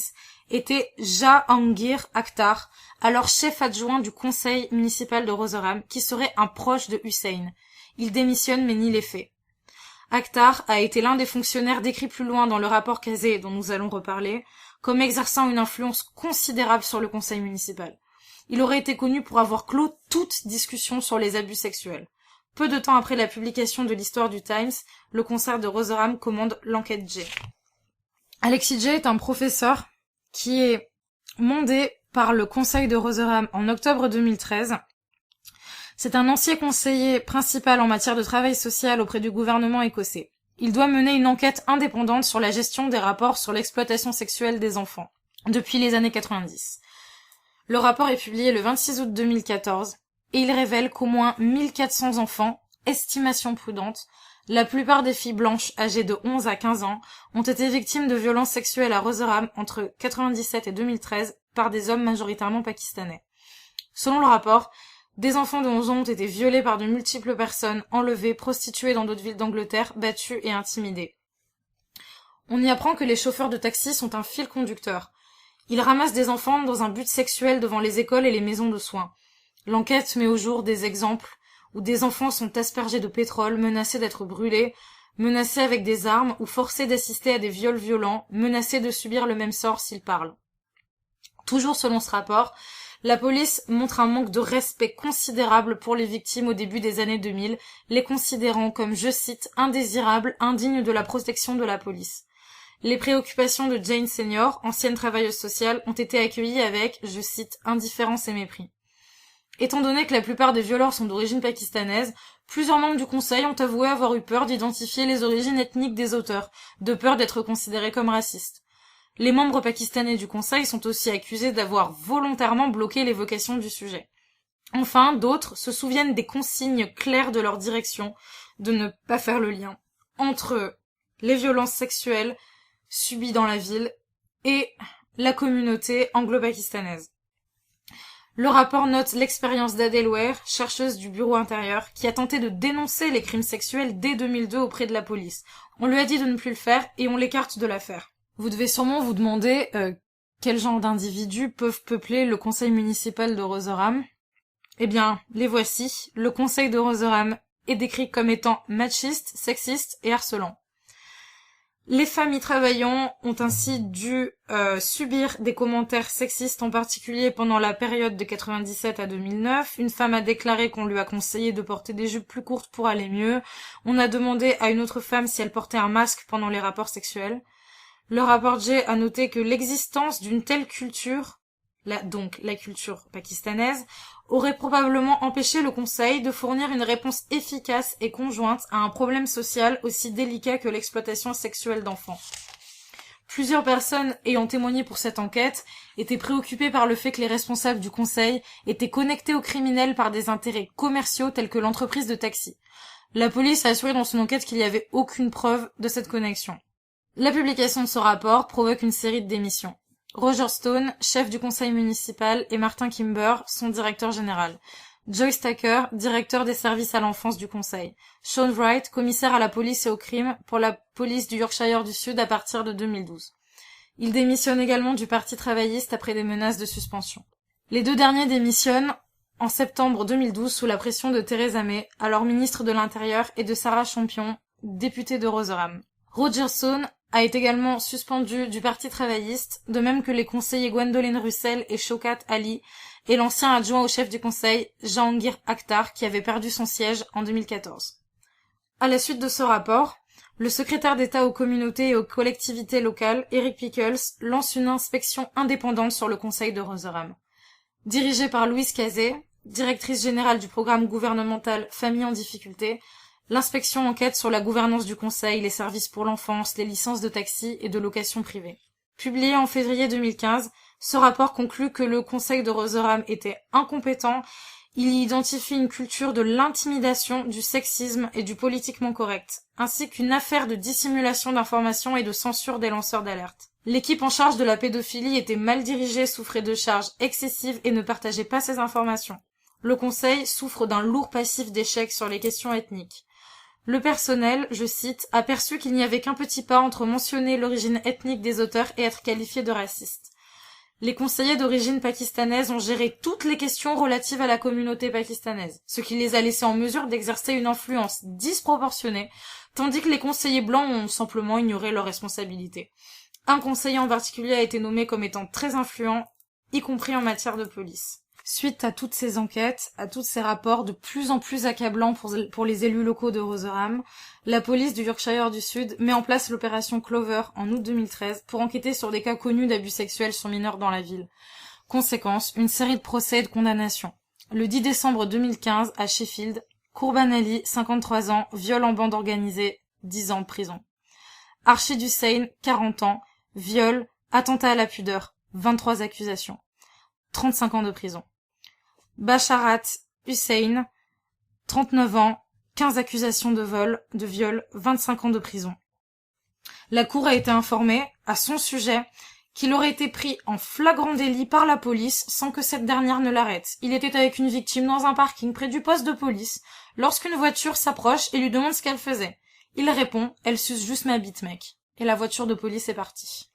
était Jahangir Akhtar, alors chef adjoint du conseil municipal de Rotherham, qui serait un proche de Hussein. Il démissionne mais nie les faits. Akhtar a été l'un des fonctionnaires décrits plus loin dans le rapport Kazé, dont nous allons reparler, comme exerçant une influence considérable sur le conseil municipal. Il aurait été connu pour avoir clos toute discussion sur les abus sexuels. Peu de temps après la publication de l'histoire du Times, le concert de Rotherham commande l'enquête J. Alexis J est un professeur qui est mandé par le conseil de Rotherham en octobre 2013. C'est un ancien conseiller principal en matière de travail social auprès du gouvernement écossais. Il doit mener une enquête indépendante sur la gestion des rapports sur l'exploitation sexuelle des enfants, depuis les années 90. Le rapport est publié le 26 août 2014. Et il révèle qu'au moins 1400 enfants, estimation prudente, la plupart des filles blanches âgées de 11 à 15 ans, ont été victimes de violences sexuelles à Rotherham entre 1997 et 2013 par des hommes majoritairement pakistanais. Selon le rapport, des enfants de 11 ans ont été violés par de multiples personnes, enlevés, prostitués dans d'autres villes d'Angleterre, battus et intimidés. On y apprend que les chauffeurs de taxi sont un fil conducteur. Ils ramassent des enfants dans un but sexuel devant les écoles et les maisons de soins. L'enquête met au jour des exemples où des enfants sont aspergés de pétrole, menacés d'être brûlés, menacés avec des armes ou forcés d'assister à des viols violents, menacés de subir le même sort s'ils parlent. Toujours selon ce rapport, la police montre un manque de respect considérable pour les victimes au début des années 2000, les considérant comme, je cite, indésirables, indignes de la protection de la police. Les préoccupations de Jane Senior, ancienne travailleuse sociale, ont été accueillies avec, je cite, indifférence et mépris. Étant donné que la plupart des violeurs sont d'origine pakistanaise, plusieurs membres du conseil ont avoué avoir eu peur d'identifier les origines ethniques des auteurs, de peur d'être considérés comme racistes. Les membres pakistanais du conseil sont aussi accusés d'avoir volontairement bloqué l'évocation du sujet. Enfin, d'autres se souviennent des consignes claires de leur direction de ne pas faire le lien entre les violences sexuelles subies dans la ville et la communauté anglo-pakistanaise. Le rapport note l'expérience d'Adèle Ware, chercheuse du bureau intérieur, qui a tenté de dénoncer les crimes sexuels dès 2002 auprès de la police. On lui a dit de ne plus le faire et on l'écarte de l'affaire. Vous devez sûrement vous demander quel genre d'individus peuvent peupler le conseil municipal de Rosoram. Eh bien, les voici. Le conseil de Rosoram est décrit comme étant machiste, sexiste et harcelant. Les femmes y travaillant ont ainsi dû subir des commentaires sexistes, en particulier pendant la période de 97 à 2009. Une femme a déclaré qu'on lui a conseillé de porter des jupes plus courtes pour aller mieux. On a demandé à une autre femme si elle portait un masque pendant les rapports sexuels. Le rapport J a noté que l'existence d'une telle culture, donc la culture pakistanaise, aurait probablement empêché le Conseil de fournir une réponse efficace et conjointe à un problème social aussi délicat que l'exploitation sexuelle d'enfants. Plusieurs personnes ayant témoigné pour cette enquête étaient préoccupées par le fait que les responsables du Conseil étaient connectés aux criminels par des intérêts commerciaux tels que l'entreprise de taxi. La police a assuré dans son enquête qu'il n'y avait aucune preuve de cette connexion. La publication de ce rapport provoque une série de démissions. Roger Stone, chef du conseil municipal, et Martin Kimber, son directeur général. Joyce Tucker, directeur des services à l'enfance du conseil. Sean Wright, commissaire à la police et au crime pour la police du Yorkshire du Sud à partir de 2012. Il démissionne également du Parti travailliste après des menaces de suspension. Les deux derniers démissionnent en septembre 2012 sous la pression de Theresa May, alors ministre de l'Intérieur, et de Sarah Champion, députée de Rosoram. Roger Stone a été également suspendu du Parti travailliste, de même que les conseillers Gwendoline Russell et Shaukat Ali, et l'ancien adjoint au chef du conseil, Jahangir Akhtar, qui avait perdu son siège en 2014. À la suite de ce rapport, le secrétaire d'État aux communautés et aux collectivités locales, Eric Pickles, lance une inspection indépendante sur le conseil de Rosoram. Dirigée par Louise Cazet, directrice générale du programme gouvernemental Famille en difficulté, l'inspection enquête sur la gouvernance du conseil, les services pour l'enfance, les licences de taxi et de location privée. Publié en février 2015, ce rapport conclut que le conseil de Rosoram était incompétent. Il y identifie une culture de l'intimidation, du sexisme et du politiquement correct, ainsi qu'une affaire de dissimulation d'informations et de censure des lanceurs d'alerte. L'équipe en charge de la pédophilie était mal dirigée, souffrait de charges excessives et ne partageait pas ces informations. Le conseil souffre d'un lourd passif d'échecs sur les questions ethniques. Le personnel, je cite, a perçu qu'il n'y avait qu'un petit pas entre mentionner l'origine ethnique des auteurs et être qualifié de raciste. Les conseillers d'origine pakistanaise ont géré toutes les questions relatives à la communauté pakistanaise, ce qui les a laissés en mesure d'exercer une influence disproportionnée, tandis que les conseillers blancs ont simplement ignoré leurs responsabilités. Un conseiller en particulier a été nommé comme étant très influent, y compris en matière de police. Suite à toutes ces enquêtes, à tous ces rapports de plus en plus accablants pour les élus locaux de Rosoram, la police du Yorkshire du Sud met en place l'opération Clover en août 2013 pour enquêter sur des cas connus d'abus sexuels sur mineurs dans la ville. Conséquence, une série de procès et de condamnations. Le 10 décembre 2015, à Sheffield, Kurban Ali, 53 ans, viol en bande organisée, 10 ans de prison. Arshid Hussain, 40 ans, viol, attentat à la pudeur, 23 accusations, 35 ans de prison. Basharat Hussain, 39 ans, 15 accusations de vol, de viol, 25 ans de prison. La cour a été informée, à son sujet, qu'il aurait été pris en flagrant délit par la police sans que cette dernière ne l'arrête. Il était avec une victime dans un parking près du poste de police, lorsqu'une voiture s'approche et lui demande ce qu'elle faisait. Il répond « Elle suce juste ma bite, mec ». et la voiture de police est partie.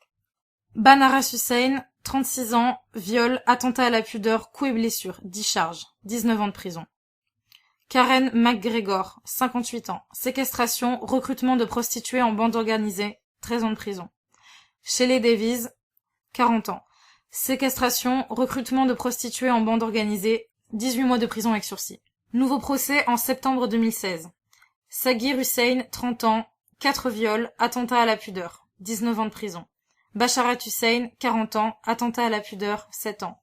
Banaras Hussein, 36 ans, viol, attentat à la pudeur, coups et blessures, 10 charges, 19 ans de prison. Karen McGregor, 58 ans, séquestration, recrutement de prostituées en bande organisée, 13 ans de prison. Shelley Davies, 40 ans, séquestration, recrutement de prostituées en bande organisée, 18 mois de prison avec sursis. Nouveau procès en septembre 2016. Sagir Hussein, 30 ans, 4 viols, attentat à la pudeur, 19 ans de prison. Basharat Hussein, 40 ans, attentat à la pudeur, 7 ans.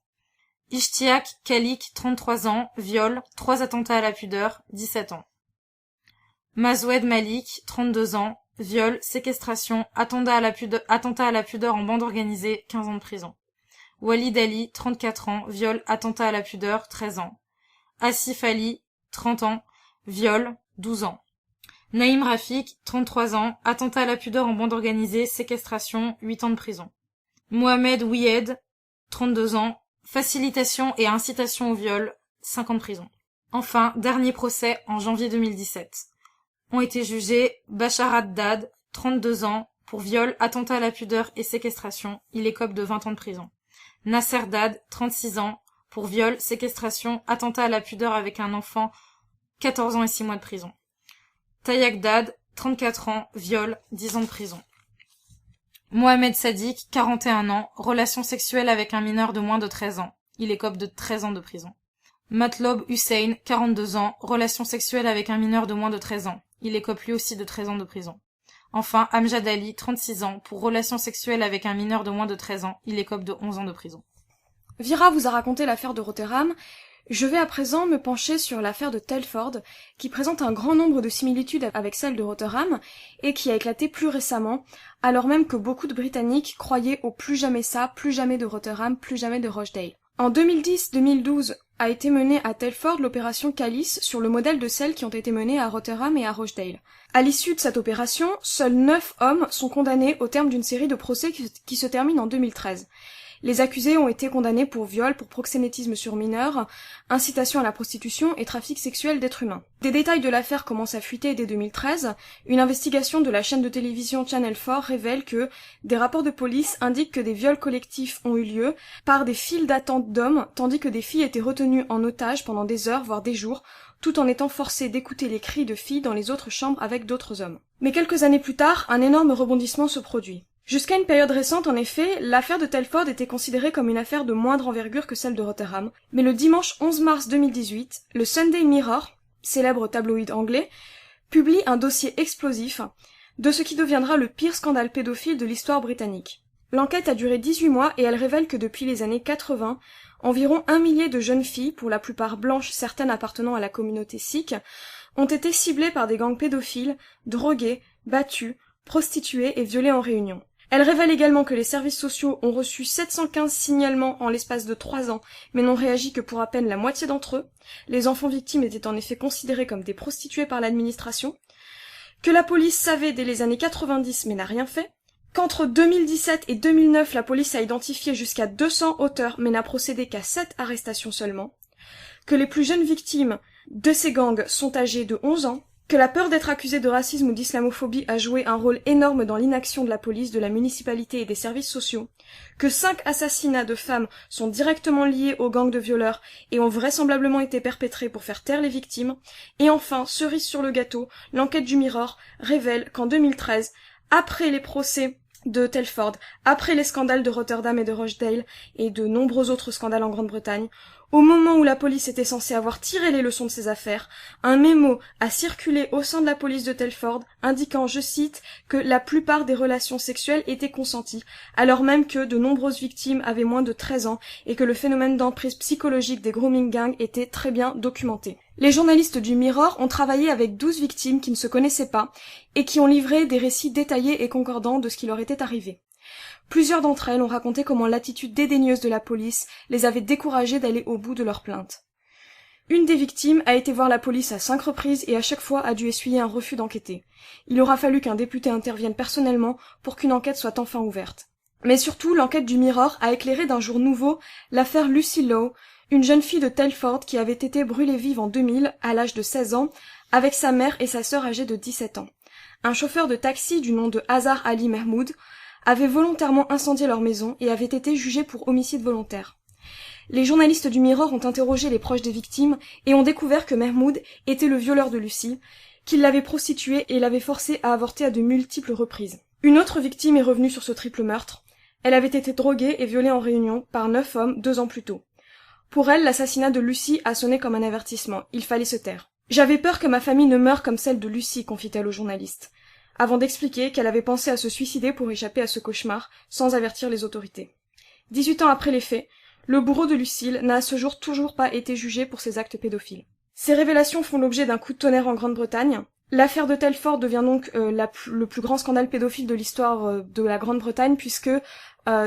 Ishtiaq Khalik, 33 ans, viol, 3 attentats à la pudeur, 17 ans. Mazoued Malik, 32 ans, viol, séquestration, attentat à la pudeur en bande organisée, 15 ans de prison. Walid Ali, 34 ans, viol, attentat à la pudeur, 13 ans. Asif Ali, 30 ans, viol, 12 ans. Naïm Rafik, 33 ans, attentat à la pudeur en bande organisée, séquestration, 8 ans de prison. Mohamed Ouied, 32 ans, facilitation et incitation au viol, 5 ans de prison. Enfin, dernier procès en janvier 2017. Ont été jugés Basharat Dad, 32 ans, pour viol, attentat à la pudeur et séquestration, il écope de 20 ans de prison. Nasser Dad, 36 ans, pour viol, séquestration, attentat à la pudeur avec un enfant, 14 ans et 6 mois de prison. Tayak Dad, 34 ans, viol, 10 ans de prison. Mohamed Sadiq, 41 ans, relation sexuelle avec un mineur de moins de 13 ans. Il écope de 13 ans de prison. Matlob Hussein, 42 ans, relation sexuelle avec un mineur de moins de 13 ans. Il écope lui aussi de 13 ans de prison. Enfin, Amjad Ali, 36 ans, pour relation sexuelle avec un mineur de moins de 13 ans. Il écope de 11 ans de prison. Vira vous a raconté l'affaire de Rotherham. Je vais à présent me pencher sur l'affaire de Telford, qui présente un grand nombre de similitudes avec celle de Rotherham, et qui a éclaté plus récemment, alors même que beaucoup de Britanniques croyaient au plus jamais ça, plus jamais de Rotherham, plus jamais de Rochdale. En 2010-2012 a été menée à Telford l'opération Calice sur le modèle de celles qui ont été menées à Rotherham et à Rochdale. À l'issue de cette opération, seuls 9 hommes sont condamnés au terme d'une série de procès qui se termine en 2013. Les accusés ont été condamnés pour viol, pour proxénétisme sur mineurs, incitation à la prostitution et trafic sexuel d'êtres humains. Des détails de l'affaire commencent à fuiter dès 2013. Une investigation de la chaîne de télévision Channel 4 révèle que des rapports de police indiquent que des viols collectifs ont eu lieu par des files d'attente d'hommes, tandis que des filles étaient retenues en otage pendant des heures, voire des jours, tout en étant forcées d'écouter les cris de filles dans les autres chambres avec d'autres hommes. Mais quelques années plus tard, un énorme rebondissement se produit. Jusqu'à une période récente, en effet, l'affaire de Telford était considérée comme une affaire de moindre envergure que celle de Rotherham. Mais le dimanche 11 mars 2018, le Sunday Mirror, célèbre tabloïd anglais, publie un dossier explosif de ce qui deviendra le pire scandale pédophile de l'histoire britannique. L'enquête a duré 18 mois et elle révèle que depuis les années 80, environ 1 millier de jeunes filles, pour la plupart blanches, certaines appartenant à la communauté sikh, ont été ciblées par des gangs pédophiles, droguées, battues, prostituées et violées en réunion. Elle révèle également que les services sociaux ont reçu 715 signalements en l'espace de 3 ans, mais n'ont réagi que pour à peine la moitié d'entre eux. Les enfants victimes étaient en effet considérés comme des prostituées par l'administration. Que la police savait dès les années 90 mais n'a rien fait. Qu'entre 2017 et 2009, la police a identifié jusqu'à 200 auteurs mais n'a procédé qu'à 7 arrestations seulement. Que les plus jeunes victimes de ces gangs sont âgées de 11 ans. Que la peur d'être accusé de racisme ou d'islamophobie a joué un rôle énorme dans l'inaction de la police, de la municipalité et des services sociaux, que 5 assassinats de femmes sont directement liés aux gangs de violeurs et ont vraisemblablement été perpétrés pour faire taire les victimes, et enfin, cerise sur le gâteau, l'enquête du Mirror révèle qu'en 2013, après les procès de Telford, après les scandales de Rotterdam et de Rochdale, et de nombreux autres scandales en Grande-Bretagne, au moment où la police était censée avoir tiré les leçons de ces affaires, un mémo a circulé au sein de la police de Telford indiquant, je cite, que la plupart des relations sexuelles étaient consenties, alors même que de nombreuses victimes avaient moins de 13 ans et que le phénomène d'emprise psychologique des grooming gangs était très bien documenté. Les journalistes du Mirror ont travaillé avec 12 victimes qui ne se connaissaient pas et qui ont livré des récits détaillés et concordants de ce qui leur était arrivé. Plusieurs d'entre elles ont raconté comment l'attitude dédaigneuse de la police les avait découragées d'aller au bout de leurs plaintes. Une des victimes a été voir la police à 5 reprises et à chaque fois a dû essuyer un refus d'enquêter. Il aura fallu qu'un député intervienne personnellement pour qu'une enquête soit enfin ouverte. Mais surtout, l'enquête du Mirror a éclairé d'un jour nouveau l'affaire Lucy Lowe, une jeune fille de Telford qui avait été brûlée vive en 2000 à l'âge de 16 ans avec sa mère et sa sœur âgée de 17 ans. Un chauffeur de taxi du nom de Hazar Ali Mahmoud avait volontairement incendié leur maison et avait été jugé pour homicide volontaire. Les journalistes du Mirror ont interrogé les proches des victimes et ont découvert que Mahmoud était le violeur de Lucy, qu'il l'avait prostituée et l'avait forcée à avorter à de multiples reprises. Une autre victime est revenue sur ce triple meurtre. Elle avait été droguée et violée en Réunion par 9 hommes 2 ans plus tôt. Pour elle, l'assassinat de Lucy a sonné comme un avertissement. Il fallait se taire. « J'avais peur que ma famille ne meure comme celle de Lucy », confie-t-elle aux journalistes, avant d'expliquer qu'elle avait pensé à se suicider pour échapper à ce cauchemar, sans avertir les autorités. 18 ans après les faits, le bourreau de Lucille n'a à ce jour toujours pas été jugé pour ses actes pédophiles. Ces révélations font l'objet d'un coup de tonnerre en Grande-Bretagne. L'affaire de Telford devient donc le plus grand scandale pédophile de l'histoire de la Grande-Bretagne, puisque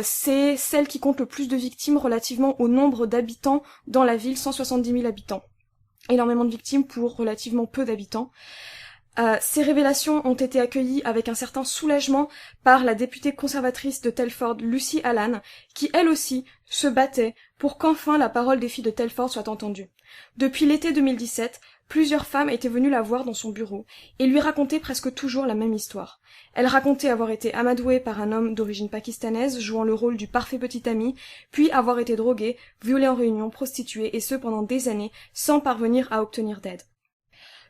c'est celle qui compte le plus de victimes relativement au nombre d'habitants dans la ville, 170 000 habitants. Énormément de victimes pour relativement peu d'habitants. Ces révélations ont été accueillies avec un certain soulagement par la députée conservatrice de Telford, Lucy Allan, qui elle aussi se battait pour qu'enfin la parole des filles de Telford soit entendue. Depuis l'été 2017, plusieurs femmes étaient venues la voir dans son bureau et lui racontaient presque toujours la même histoire. Elle racontait avoir été amadouée par un homme d'origine pakistanaise jouant le rôle du parfait petit ami, puis avoir été droguée, violée en Réunion, prostituée, et ce pendant des années, sans parvenir à obtenir d'aide.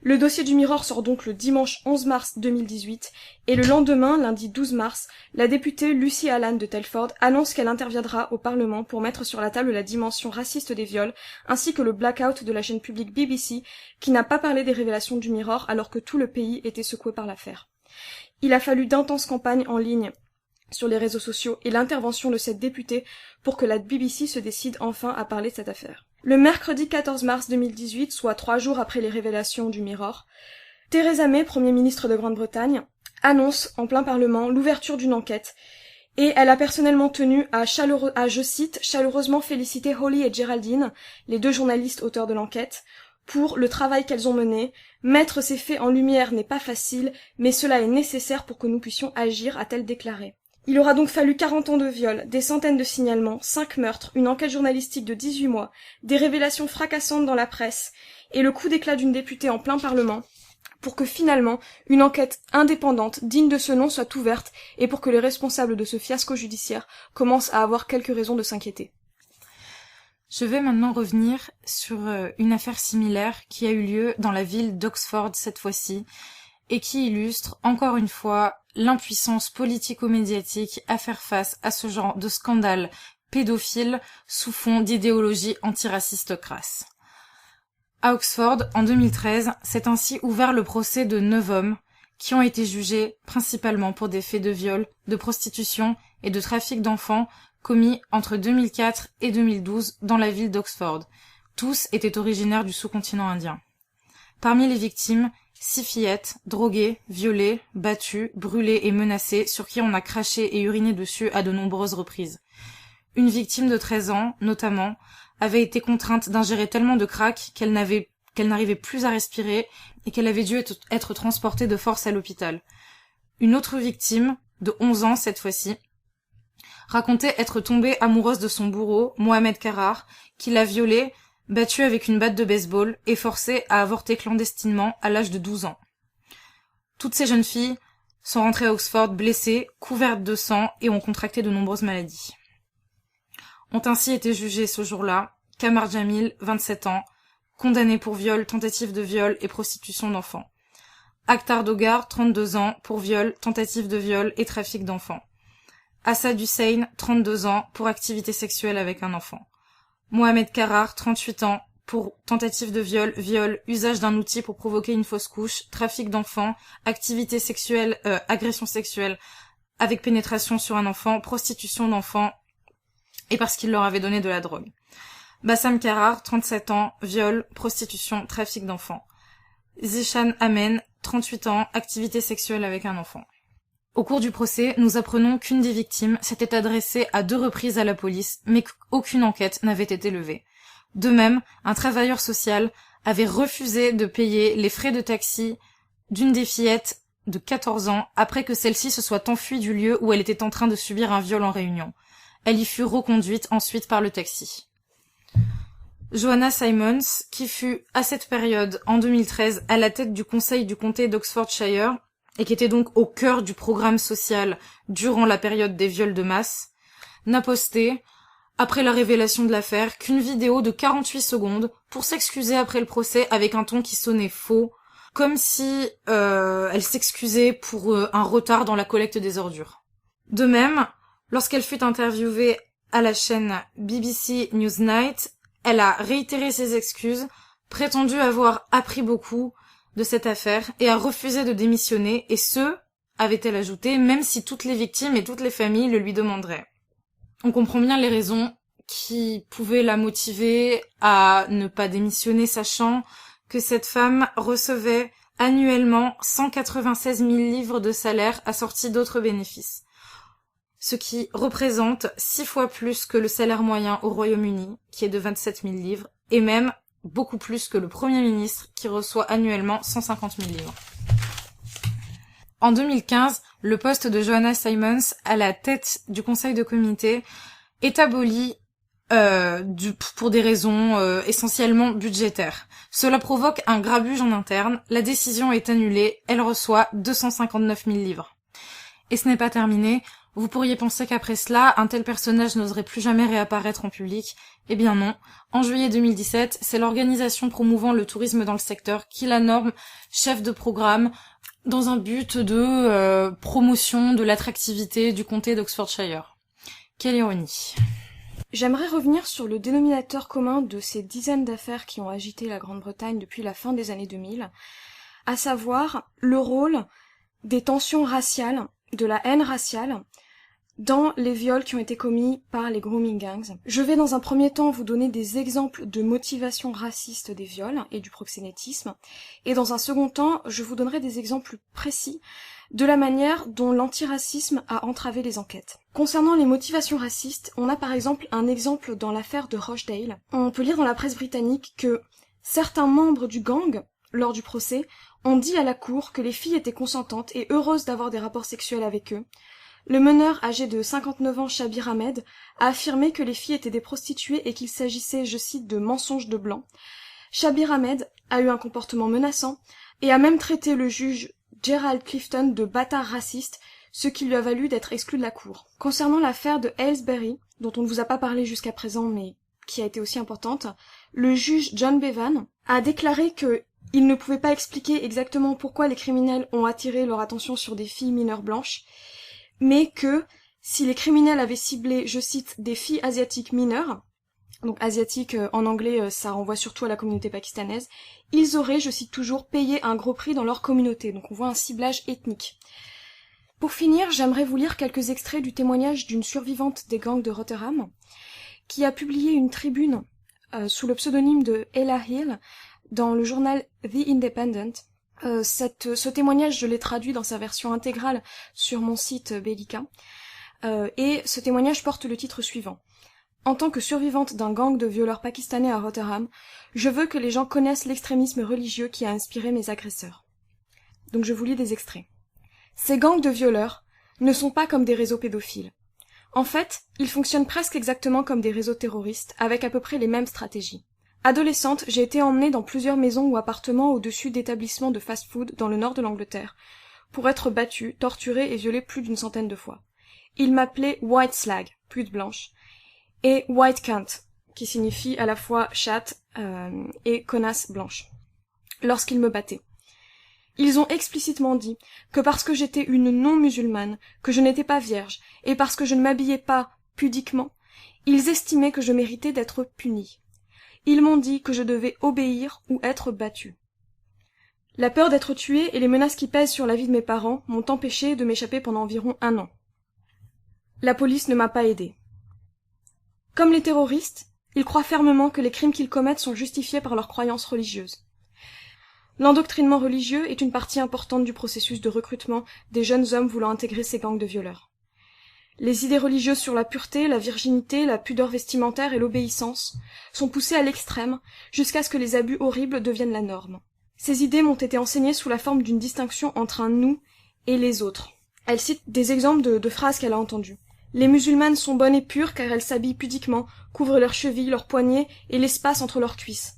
Le dossier du Mirror sort donc le dimanche 11 mars 2018, et le lendemain, lundi 12 mars, la députée Lucy Allan de Telford annonce qu'elle interviendra au Parlement pour mettre sur la table la dimension raciste des viols, ainsi que le blackout de la chaîne publique BBC, qui n'a pas parlé des révélations du Mirror alors que tout le pays était secoué par l'affaire. Il a fallu d'intenses campagnes en ligne sur les réseaux sociaux et l'intervention de cette députée pour que la BBC se décide enfin à parler de cette affaire. Le mercredi 14 mars 2018, soit 3 jours après les révélations du Mirror, Theresa May, Premier ministre de Grande-Bretagne, annonce en plein Parlement l'ouverture d'une enquête et elle a personnellement tenu à, je cite, chaleureusement féliciter Holly et Geraldine, les 2 journalistes auteurs de l'enquête, pour le travail qu'elles ont mené. Mettre ces faits en lumière n'est pas facile, mais cela est nécessaire pour que nous puissions agir, a-t-elle déclaré. Il aura donc fallu 40 ans de viol, des centaines de signalements, 5 meurtres, une enquête journalistique de 18 mois, des révélations fracassantes dans la presse, et le coup d'éclat d'une députée en plein Parlement, pour que finalement une enquête indépendante, digne de ce nom, soit ouverte, et pour que les responsables de ce fiasco judiciaire commencent à avoir quelques raisons de s'inquiéter. Je vais maintenant revenir sur une affaire similaire qui a eu lieu dans la ville d'Oxford cette fois-ci, et qui illustre encore une fois l'impuissance politico-médiatique à faire face à ce genre de scandale pédophile sous fond d'idéologie antiraciste crasse. À Oxford, en 2013, s'est ainsi ouvert le procès de 9 hommes qui ont été jugés principalement pour des faits de viol, de prostitution et de trafic d'enfants commis entre 2004 et 2012 dans la ville d'Oxford. Tous étaient originaires du sous-continent indien. Parmi les victimes, 6 fillettes, droguées, violées, battues, brûlées et menacées, sur qui on a craché et uriné dessus à de nombreuses reprises. Une victime de 13 ans, notamment, avait été contrainte d'ingérer tellement de crack qu'elle n'arrivait plus à respirer et qu'elle avait dû être transportée de force à l'hôpital. Une autre victime, de 11 ans cette fois-ci, racontait être tombée amoureuse de son bourreau, Mohamed Carrar, qui l'a violée, battue avec une batte de baseball et forcée à avorter clandestinement à l'âge de 12 ans. Toutes ces jeunes filles sont rentrées à Oxford blessées, couvertes de sang et ont contracté de nombreuses maladies. Ont ainsi été jugées ce jour-là Kamar Jamil, 27 ans, condamné pour viol, tentative de viol et prostitution d'enfants. Akhtar Dogar, 32 ans, pour viol, tentative de viol et trafic d'enfants. Assad Hussein, 32 ans, pour activité sexuelle avec un enfant. Mohamed Carrar, 38 ans, pour tentative de viol, viol, usage d'un outil pour provoquer une fausse couche, trafic d'enfants, activité sexuelle, agression sexuelle avec pénétration sur un enfant, prostitution d'enfants, et parce qu'il leur avait donné de la drogue. Bassam Carrar, 37 ans, viol, prostitution, trafic d'enfants. Zishan Amen, 38 ans, activité sexuelle avec un enfant. Au cours du procès, nous apprenons qu'une des victimes s'était adressée à 2 reprises à la police, mais qu'aucune enquête n'avait été levée. De même, un travailleur social avait refusé de payer les frais de taxi d'une des fillettes de 14 ans après que celle-ci se soit enfuie du lieu où elle était en train de subir un viol en Réunion. Elle y fut reconduite ensuite par le taxi. Joanna Simons, qui fut à cette période, en 2013, à la tête du conseil du comté d'Oxfordshire, et qui était donc au cœur du programme social durant la période des viols de masse, n'a posté, après la révélation de l'affaire, qu'une vidéo de 48 secondes pour s'excuser après le procès avec un ton qui sonnait faux, comme si elle s'excusait pour un retard dans la collecte des ordures. De même, lorsqu'elle fut interviewée à la chaîne BBC Newsnight, elle a réitéré ses excuses, prétendu avoir appris beaucoup de cette affaire et a refusé de démissionner, et ce, avait-elle ajouté, même si toutes les victimes et toutes les familles le lui demanderaient. On comprend bien les raisons qui pouvaient la motiver à ne pas démissionner, sachant que cette femme recevait annuellement 196 000 livres de salaire assortis d'autres bénéfices, ce qui représente 6 fois plus que le salaire moyen au Royaume-Uni, qui est de 27 000 livres, et même beaucoup plus que le Premier ministre, qui reçoit annuellement 150 000 livres. En 2015, le poste de Joanna Simons à la tête du conseil de comité est aboli pour des raisons essentiellement budgétaires. Cela provoque un grabuge en interne, la décision est annulée, elle reçoit 259 000 livres. Et ce n'est pas terminé, vous pourriez penser qu'après cela, un tel personnage n'oserait plus jamais réapparaître en public. Eh bien non, en juillet 2017, c'est l'organisation promouvant le tourisme dans le secteur qui la nomme chef de programme dans un but de promotion de l'attractivité du comté d'Oxfordshire. Quelle ironie. J'aimerais revenir sur le dénominateur commun de ces dizaines d'affaires qui ont agité la Grande-Bretagne depuis la fin des années 2000, à savoir le rôle des tensions raciales, de la haine raciale, dans les viols qui ont été commis par les grooming gangs. Je vais dans un premier temps vous donner des exemples de motivation raciste des viols et du proxénétisme, et dans un second temps, je vous donnerai des exemples précis de la manière dont l'antiracisme a entravé les enquêtes. Concernant les motivations racistes, on a par exemple un exemple dans l'affaire de Rochdale. On peut lire dans la presse britannique que certains membres du gang, lors du procès, ont dit à la cour que les filles étaient consentantes et heureuses d'avoir des rapports sexuels avec eux. Le meneur, âgé de 59 ans, Shabir Ahmed, a affirmé que les filles étaient des prostituées et qu'il s'agissait, je cite, de mensonges de blancs. Shabir Ahmed a eu un comportement menaçant et a même traité le juge Gerald Clifton de bâtard raciste, ce qui lui a valu d'être exclu de la cour. Concernant l'affaire de Aylesbury, dont on ne vous a pas parlé jusqu'à présent mais qui a été aussi importante, le juge John Bevan a déclaré que il ne pouvait pas expliquer exactement pourquoi les criminels ont attiré leur attention sur des filles mineures blanches, mais que si les criminels avaient ciblé, je cite, des filles asiatiques mineures, donc asiatiques en anglais ça renvoie surtout à la communauté pakistanaise, ils auraient, je cite toujours, payé un gros prix dans leur communauté, donc on voit un ciblage ethnique. Pour finir, j'aimerais vous lire quelques extraits du témoignage d'une survivante des gangs de Rotherham, qui a publié une tribune sous le pseudonyme de Ella Hill dans le journal The Independent. Ce témoignage, je l'ai traduit dans sa version intégrale sur mon site Bellica, et ce témoignage porte le titre suivant. En tant que survivante d'un gang de violeurs pakistanais à Rotherham, je veux que les gens connaissent l'extrémisme religieux qui a inspiré mes agresseurs. Donc je vous lis des extraits. Ces gangs de violeurs ne sont pas comme des réseaux pédophiles. En fait, ils fonctionnent presque exactement comme des réseaux terroristes, avec à peu près les mêmes stratégies. Adolescente, j'ai été emmenée dans plusieurs maisons ou appartements au-dessus d'établissements de fast-food dans le nord de l'Angleterre, pour être battue, torturée et violée plus d'une centaine de fois. Ils m'appelaient White Slag, pute blanche, et White Cunt, qui signifie à la fois chatte et connasse blanche, lorsqu'ils me battaient. Ils ont explicitement dit que parce que j'étais une non-musulmane, que je n'étais pas vierge, et parce que je ne m'habillais pas pudiquement, ils estimaient que je méritais d'être punie. Ils m'ont dit que je devais obéir ou être battue. La peur d'être tuée et les menaces qui pèsent sur la vie de mes parents m'ont empêché de m'échapper pendant environ 1 an. La police ne m'a pas aidée. Comme les terroristes, ils croient fermement que les crimes qu'ils commettent sont justifiés par leurs croyances religieuses. L'endoctrinement religieux est une partie importante du processus de recrutement des jeunes hommes voulant intégrer ces gangs de violeurs. Les idées religieuses sur la pureté, la virginité, la pudeur vestimentaire et l'obéissance sont poussées à l'extrême jusqu'à ce que les abus horribles deviennent la norme. Ces idées m'ont été enseignées sous la forme d'une distinction entre un nous et les autres. Elle cite des exemples de phrases qu'elle a entendues. Les musulmanes sont bonnes et pures car elles s'habillent pudiquement, couvrent leurs chevilles, leurs poignets et l'espace entre leurs cuisses.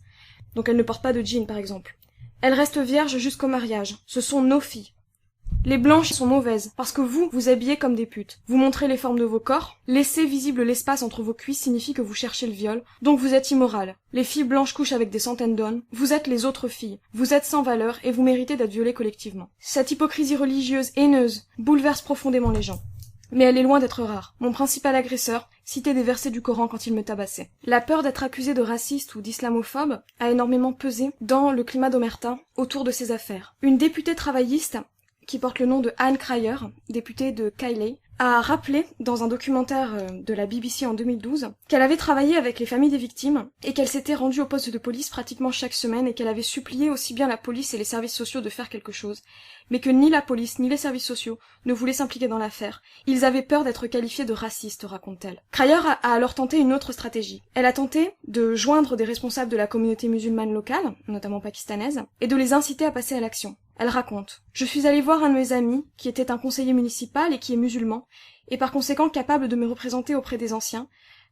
Donc elles ne portent pas de jean par exemple. Elles restent vierges jusqu'au mariage. Ce sont nos filles. Les blanches sont mauvaises, parce que vous, vous habillez comme des putes. Vous montrez les formes de vos corps, laisser visible l'espace entre vos cuisses signifie que vous cherchez le viol, donc vous êtes immorales. Les filles blanches couchent avec des centaines d'hommes, vous êtes les autres filles, vous êtes sans valeur et vous méritez d'être violées collectivement. Cette hypocrisie religieuse haineuse bouleverse profondément les gens. Mais elle est loin d'être rare. Mon principal agresseur citait des versets du Coran quand il me tabassait. La peur d'être accusé de raciste ou d'islamophobe a énormément pesé dans le climat d'omerta autour de ces affaires. Une députée travailliste, qui porte le nom de Anne Cryer, députée de Kailey, a rappelé dans un documentaire de la BBC en 2012 qu'elle avait travaillé avec les familles des victimes et qu'elle s'était rendue au poste de police pratiquement chaque semaine et qu'elle avait supplié aussi bien la police et les services sociaux de faire quelque chose, mais que ni la police ni les services sociaux ne voulaient s'impliquer dans l'affaire. Ils avaient peur d'être qualifiés de racistes, raconte-t-elle. Cryer a alors tenté une autre stratégie. Elle a tenté de joindre des responsables de la communauté musulmane locale, notamment pakistanaise, et de les inciter à passer à l'action. Elle raconte « Je suis allée voir un de mes amis, qui était un conseiller municipal et qui est musulman, et par conséquent capable de me représenter auprès des anciens,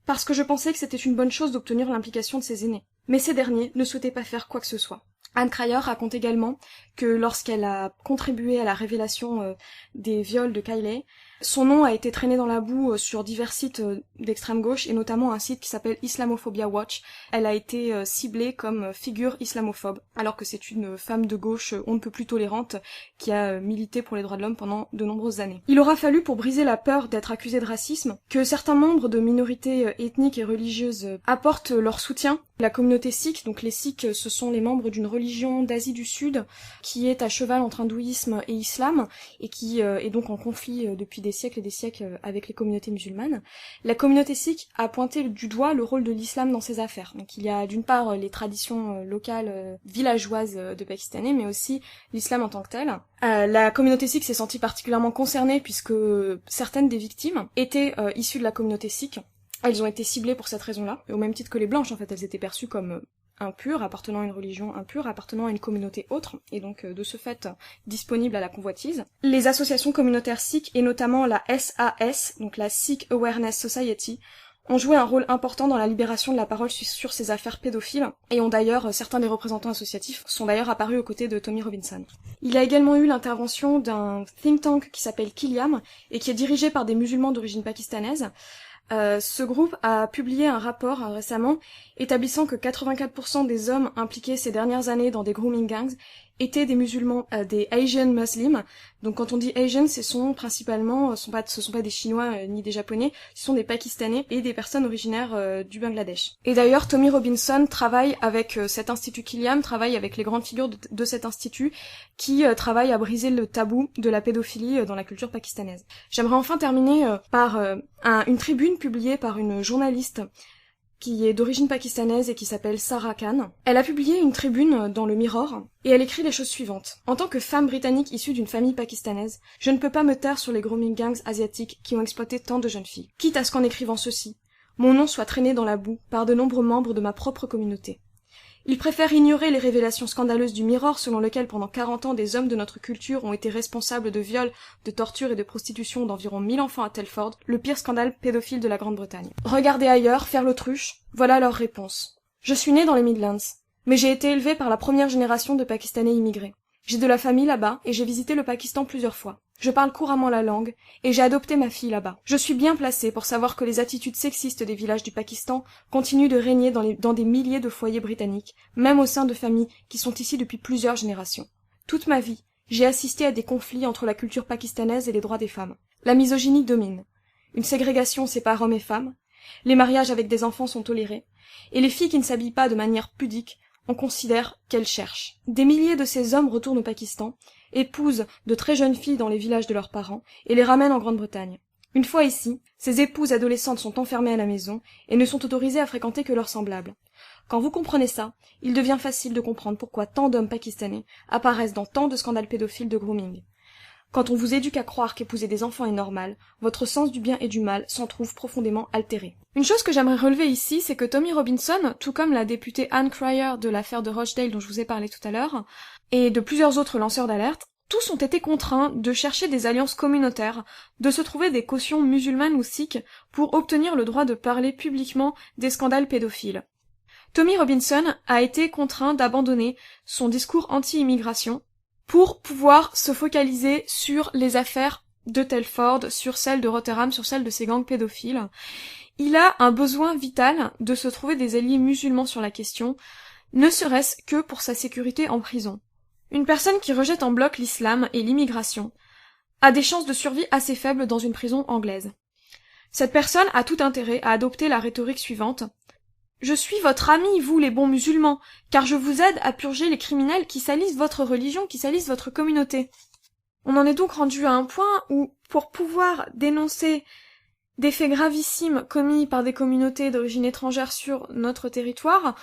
parce que je pensais que c'était une bonne chose d'obtenir l'implication de ses aînés. Mais ces derniers ne souhaitaient pas faire quoi que ce soit. » Anne Cryer raconte également que lorsqu'elle a contribué à la révélation des viols de Kailey, son nom a été traîné dans la boue sur divers sites d'extrême gauche et notamment un site qui s'appelle Islamophobia Watch. Elle a été ciblée comme figure islamophobe, alors que c'est une femme de gauche on ne peut plus tolérante qui a milité pour les droits de l'homme pendant de nombreuses années. Il aura fallu, pour briser la peur d'être accusée de racisme, que certains membres de minorités ethniques et religieuses apportent leur soutien. La communauté sikh, donc les sikhs, ce sont les membres d'une religion d'Asie du Sud qui est à cheval entre hindouisme et islam et qui est donc en conflit depuis des siècles et des siècles avec les communautés musulmanes. La communauté sikh a pointé du doigt le rôle de l'islam dans ces affaires. Donc il y a d'une part les traditions locales villageoises de Pakistanais, mais aussi l'islam en tant que tel. La communauté sikh s'est sentie particulièrement concernée puisque certaines des victimes étaient issues de la communauté sikh. Elles ont été ciblées pour cette raison-là, et au même titre que les blanches, en fait, elles étaient perçues comme impures, appartenant à une religion impure, appartenant à une communauté autre, et donc de ce fait disponibles à la convoitise. Les associations communautaires sikh, et notamment la SAS, donc la Sikh Awareness Society, ont joué un rôle important dans la libération de la parole sur ces affaires pédophiles, et ont d'ailleurs, certains des représentants associatifs sont d'ailleurs apparus aux côtés de Tommy Robinson. Il y a également eu l'intervention d'un think tank qui s'appelle Kiliam, et qui est dirigé par des musulmans d'origine pakistanaise. Ce groupe a publié un rapport récemment établissant que 84% des hommes impliqués ces dernières années dans des grooming gangs étaient des musulmans, des Asian Muslims. Donc quand on dit Asian, ce sont principalement, ce sont pas des Chinois ni des Japonais, ce sont des Pakistanais et des personnes originaires du Bangladesh. Et d'ailleurs, Tommy Robinson travaille avec cet institut Kiliam, travaille avec les grandes figures de cet institut qui travaillent à briser le tabou de la pédophilie dans la culture pakistanaise. J'aimerais enfin terminer par une tribune publiée par une journaliste qui est d'origine pakistanaise et qui s'appelle Sarah Khan. Elle a publié une tribune dans le Mirror, et elle écrit les choses suivantes. En tant que femme britannique issue d'une famille pakistanaise, je ne peux pas me taire sur les grooming gangs asiatiques qui ont exploité tant de jeunes filles. Quitte à ce qu'en écrivant ceci, mon nom soit traîné dans la boue par de nombreux membres de ma propre communauté. Ils préfèrent ignorer les révélations scandaleuses du Mirror selon lesquelles pendant 40 ans des hommes de notre culture ont été responsables de viols, de tortures et de prostitution d'environ 1000 enfants à Telford, le pire scandale pédophile de la Grande-Bretagne. Regarder ailleurs, faire l'autruche, voilà leur réponse. Je suis née dans les Midlands, mais j'ai été élevée par la première génération de Pakistanais immigrés. J'ai de la famille là-bas et j'ai visité le Pakistan plusieurs fois. Je parle couramment la langue et j'ai adopté ma fille là-bas. Je suis bien placée pour savoir que les attitudes sexistes des villages du Pakistan continuent de régner dans des milliers de foyers britanniques, même au sein de familles qui sont ici depuis plusieurs générations. Toute ma vie, j'ai assisté à des conflits entre la culture pakistanaise et les droits des femmes. La misogynie domine. Une ségrégation sépare hommes et femmes. Les mariages avec des enfants sont tolérés. Et les filles qui ne s'habillent pas de manière pudique, on considère qu'elles cherchent. Des milliers de ces hommes retournent au Pakistan, épousent de très jeunes filles dans les villages de leurs parents et les ramènent en Grande-Bretagne. Une fois ici, ces épouses adolescentes sont enfermées à la maison et ne sont autorisées à fréquenter que leurs semblables. Quand vous comprenez ça, il devient facile de comprendre pourquoi tant d'hommes pakistanais apparaissent dans tant de scandales pédophiles de grooming. Quand on vous éduque à croire qu'épouser des enfants est normal, votre sens du bien et du mal s'en trouve profondément altéré. Une chose que j'aimerais relever ici, c'est que Tommy Robinson, tout comme la députée Anne Cryer de l'affaire de Rochdale dont je vous ai parlé tout à l'heure, et de plusieurs autres lanceurs d'alerte, tous ont été contraints de chercher des alliances communautaires, de se trouver des cautions musulmanes ou sikhes pour obtenir le droit de parler publiquement des scandales pédophiles. Tommy Robinson a été contraint d'abandonner son discours anti-immigration pour pouvoir se focaliser sur les affaires de Telford, sur celles de Rotherham, sur celles de ces gangs pédophiles. Il a un besoin vital de se trouver des alliés musulmans sur la question, ne serait-ce que pour sa sécurité en prison. Une personne qui rejette en bloc l'islam et l'immigration a des chances de survie assez faibles dans une prison anglaise. Cette personne a tout intérêt à adopter la rhétorique suivante. Je suis votre ami, vous les bons musulmans, car je vous aide à purger les criminels qui salissent votre religion, qui salissent votre communauté. On en est donc rendu à un point où, pour pouvoir dénoncer des faits gravissimes commis par des communautés d'origine étrangère sur notre territoire,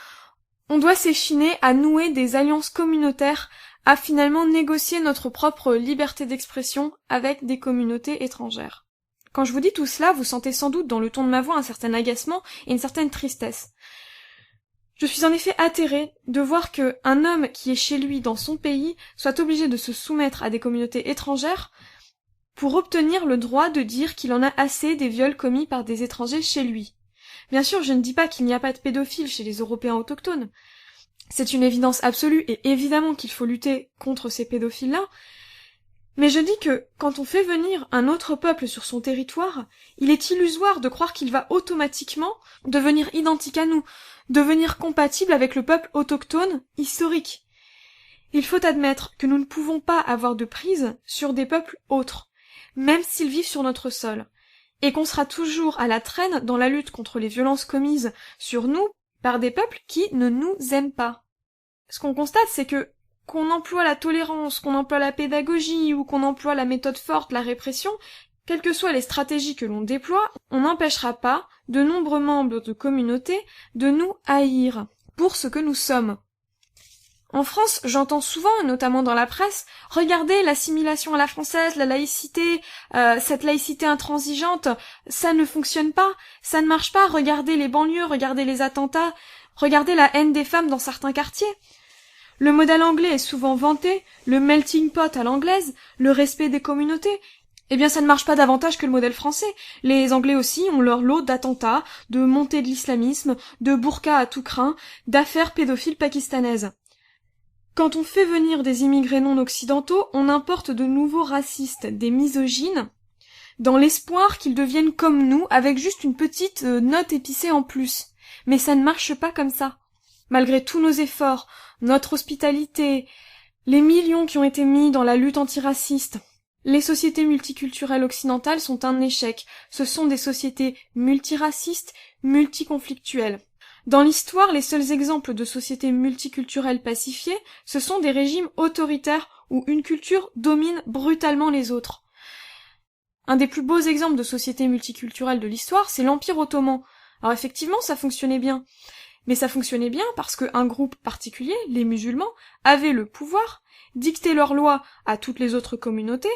on doit s'échiner à nouer des alliances communautaires, à finalement négocier notre propre liberté d'expression avec des communautés étrangères. Quand je vous dis tout cela, vous sentez sans doute dans le ton de ma voix un certain agacement et une certaine tristesse. Je suis en effet atterrée de voir que un homme qui est chez lui dans son pays soit obligé de se soumettre à des communautés étrangères pour obtenir le droit de dire qu'il en a assez des viols commis par des étrangers chez lui. Bien sûr, je ne dis pas qu'il n'y a pas de pédophiles chez les Européens autochtones. C'est une évidence absolue et évidemment qu'il faut lutter contre ces pédophiles-là. Mais je dis que, quand on fait venir un autre peuple sur son territoire, il est illusoire de croire qu'il va automatiquement devenir identique à nous, devenir compatible avec le peuple autochtone historique. Il faut admettre que nous ne pouvons pas avoir de prise sur des peuples autres, même s'ils vivent sur notre sol, et qu'on sera toujours à la traîne dans la lutte contre les violences commises sur nous par des peuples qui ne nous aiment pas. Ce qu'on constate, c'est que qu'on emploie la tolérance, qu'on emploie la pédagogie ou qu'on emploie la méthode forte, la répression, quelles que soient les stratégies que l'on déploie, on n'empêchera pas de nombreux membres de communautés de nous haïr pour ce que nous sommes. En France, j'entends souvent, notamment dans la presse, regardez l'assimilation à la française, la laïcité, cette laïcité intransigeante, ça ne fonctionne pas, ça ne marche pas, regardez les banlieues, regardez les attentats, regardez la haine des femmes dans certains quartiers. Le modèle anglais est souvent vanté, le melting pot à l'anglaise, le respect des communautés. Eh bien, ça ne marche pas davantage que le modèle français. Les Anglais aussi ont leur lot d'attentats, de montée de l'islamisme, de burqa à tout crin, d'affaires pédophiles pakistanaises. Quand on fait venir des immigrés non occidentaux, on importe de nouveaux racistes, des misogynes, dans l'espoir qu'ils deviennent comme nous, avec juste une petite note épicée en plus. Mais ça ne marche pas comme ça. Malgré tous nos efforts, notre hospitalité, les millions qui ont été mis dans la lutte antiraciste, les sociétés multiculturelles occidentales sont un échec. Ce sont des sociétés multiracistes, multiconflictuelles. Dans l'histoire, les seuls exemples de sociétés multiculturelles pacifiées, ce sont des régimes autoritaires où une culture domine brutalement les autres. Un des plus beaux exemples de sociétés multiculturelles de l'histoire, c'est l'Empire ottoman. Alors effectivement, ça fonctionnait bien. Mais ça fonctionnait bien parce qu'un groupe particulier, les musulmans, avait le pouvoir, dictaient leurs lois à toutes les autres communautés,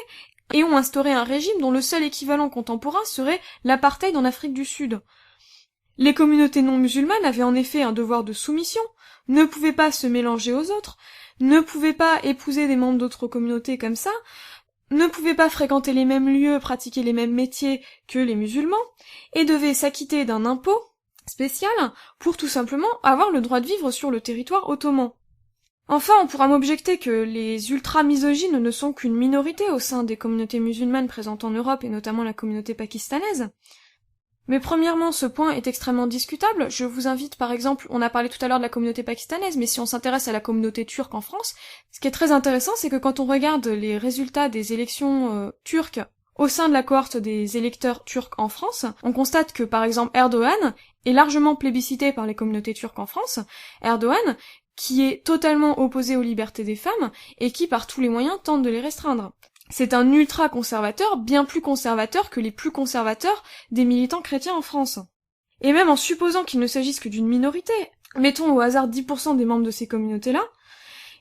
et ont instauré un régime dont le seul équivalent contemporain serait l'apartheid en Afrique du Sud. Les communautés non musulmanes avaient en effet un devoir de soumission, ne pouvaient pas se mélanger aux autres, ne pouvaient pas épouser des membres d'autres communautés comme ça, ne pouvaient pas fréquenter les mêmes lieux, pratiquer les mêmes métiers que les musulmans, et devaient s'acquitter d'un impôt spécial pour tout simplement avoir le droit de vivre sur le territoire ottoman. Enfin, on pourra m'objecter que les ultra-misogynes ne sont qu'une minorité au sein des communautés musulmanes présentes en Europe et notamment la communauté pakistanaise. Mais premièrement, ce point est extrêmement discutable. Je vous invite par exemple, on a parlé tout à l'heure de la communauté pakistanaise, mais si on s'intéresse à la communauté turque en France, ce qui est très intéressant, c'est que quand on regarde les résultats des élections turques au sein de la cohorte des électeurs turcs en France, on constate que par exemple Erdogan est largement plébiscité par les communautés turques en France, Erdogan qui est totalement opposé aux libertés des femmes et qui par tous les moyens tente de les restreindre. C'est un ultra-conservateur, bien plus conservateur que les plus conservateurs des militants chrétiens en France. Et même en supposant qu'il ne s'agisse que d'une minorité, mettons au hasard 10% des membres de ces communautés-là,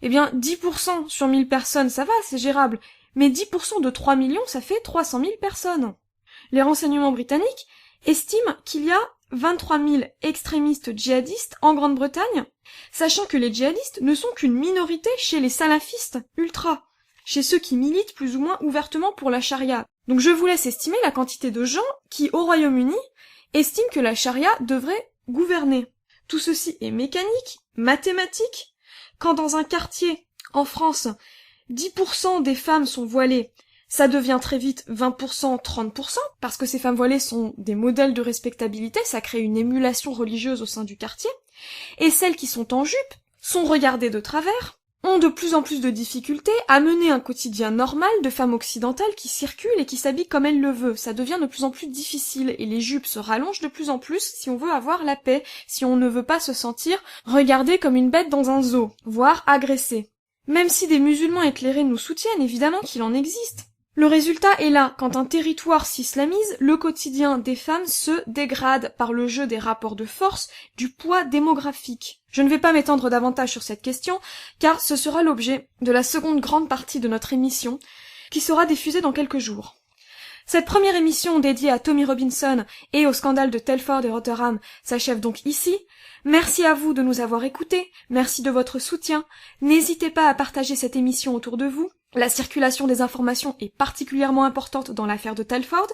eh bien 10% sur 1000 personnes, ça va, c'est gérable, mais 10% de 3 millions, ça fait 300 000 personnes. Les renseignements britanniques estiment qu'il y a 23 000 extrémistes djihadistes en Grande-Bretagne, sachant que les djihadistes ne sont qu'une minorité chez les salafistes ultra, chez ceux qui militent plus ou moins ouvertement pour la charia. Donc je vous laisse estimer la quantité de gens qui, au Royaume-Uni, estiment que la charia devrait gouverner. Tout ceci est mécanique, mathématique. Quand dans un quartier, en France, 10% des femmes sont voilées, ça devient très vite 20%, 30%, parce que ces femmes voilées sont des modèles de respectabilité, ça crée une émulation religieuse au sein du quartier, et celles qui sont en jupe sont regardées de travers, ont de plus en plus de difficultés à mener un quotidien normal de femmes occidentales qui circulent et qui s'habillent comme elles le veulent. Ça devient de plus en plus difficile, et les jupes se rallongent de plus en plus si on veut avoir la paix, si on ne veut pas se sentir regardé comme une bête dans un zoo, voire agressé. Même si des musulmans éclairés nous soutiennent, évidemment qu'il en existe. Le résultat est là, quand un territoire s'islamise, le quotidien des femmes se dégrade par le jeu des rapports de force, du poids démographique. Je ne vais pas m'étendre davantage sur cette question, car ce sera l'objet de la seconde grande partie de notre émission, qui sera diffusée dans quelques jours. Cette première émission dédiée à Tommy Robinson et au scandale de Telford et Rotherham s'achève donc ici. Merci à vous de nous avoir écoutés, merci de votre soutien. N'hésitez pas à partager cette émission autour de vous. La circulation des informations est particulièrement importante dans l'affaire de Telford.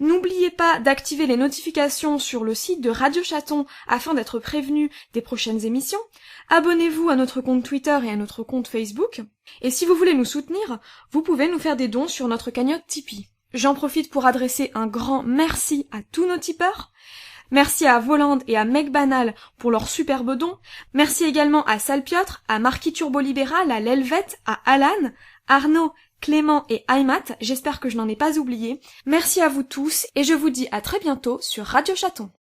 N'oubliez pas d'activer les notifications sur le site de Radio Chaton afin d'être prévenu des prochaines émissions. Abonnez-vous à notre compte Twitter et à notre compte Facebook. Et si vous voulez nous soutenir, vous pouvez nous faire des dons sur notre cagnotte Tipeee. J'en profite pour adresser un grand merci à tous nos tipeurs. Merci à Voland et à Meg Banal pour leurs superbes dons. Merci également à Salpiotr, à Marquis Turbolibéral, à l'Helvet, à Alan, Arnaud, Clément et Aymat. J'espère que je n'en ai pas oublié. Merci à vous tous et je vous dis à très bientôt sur Radio Chaton.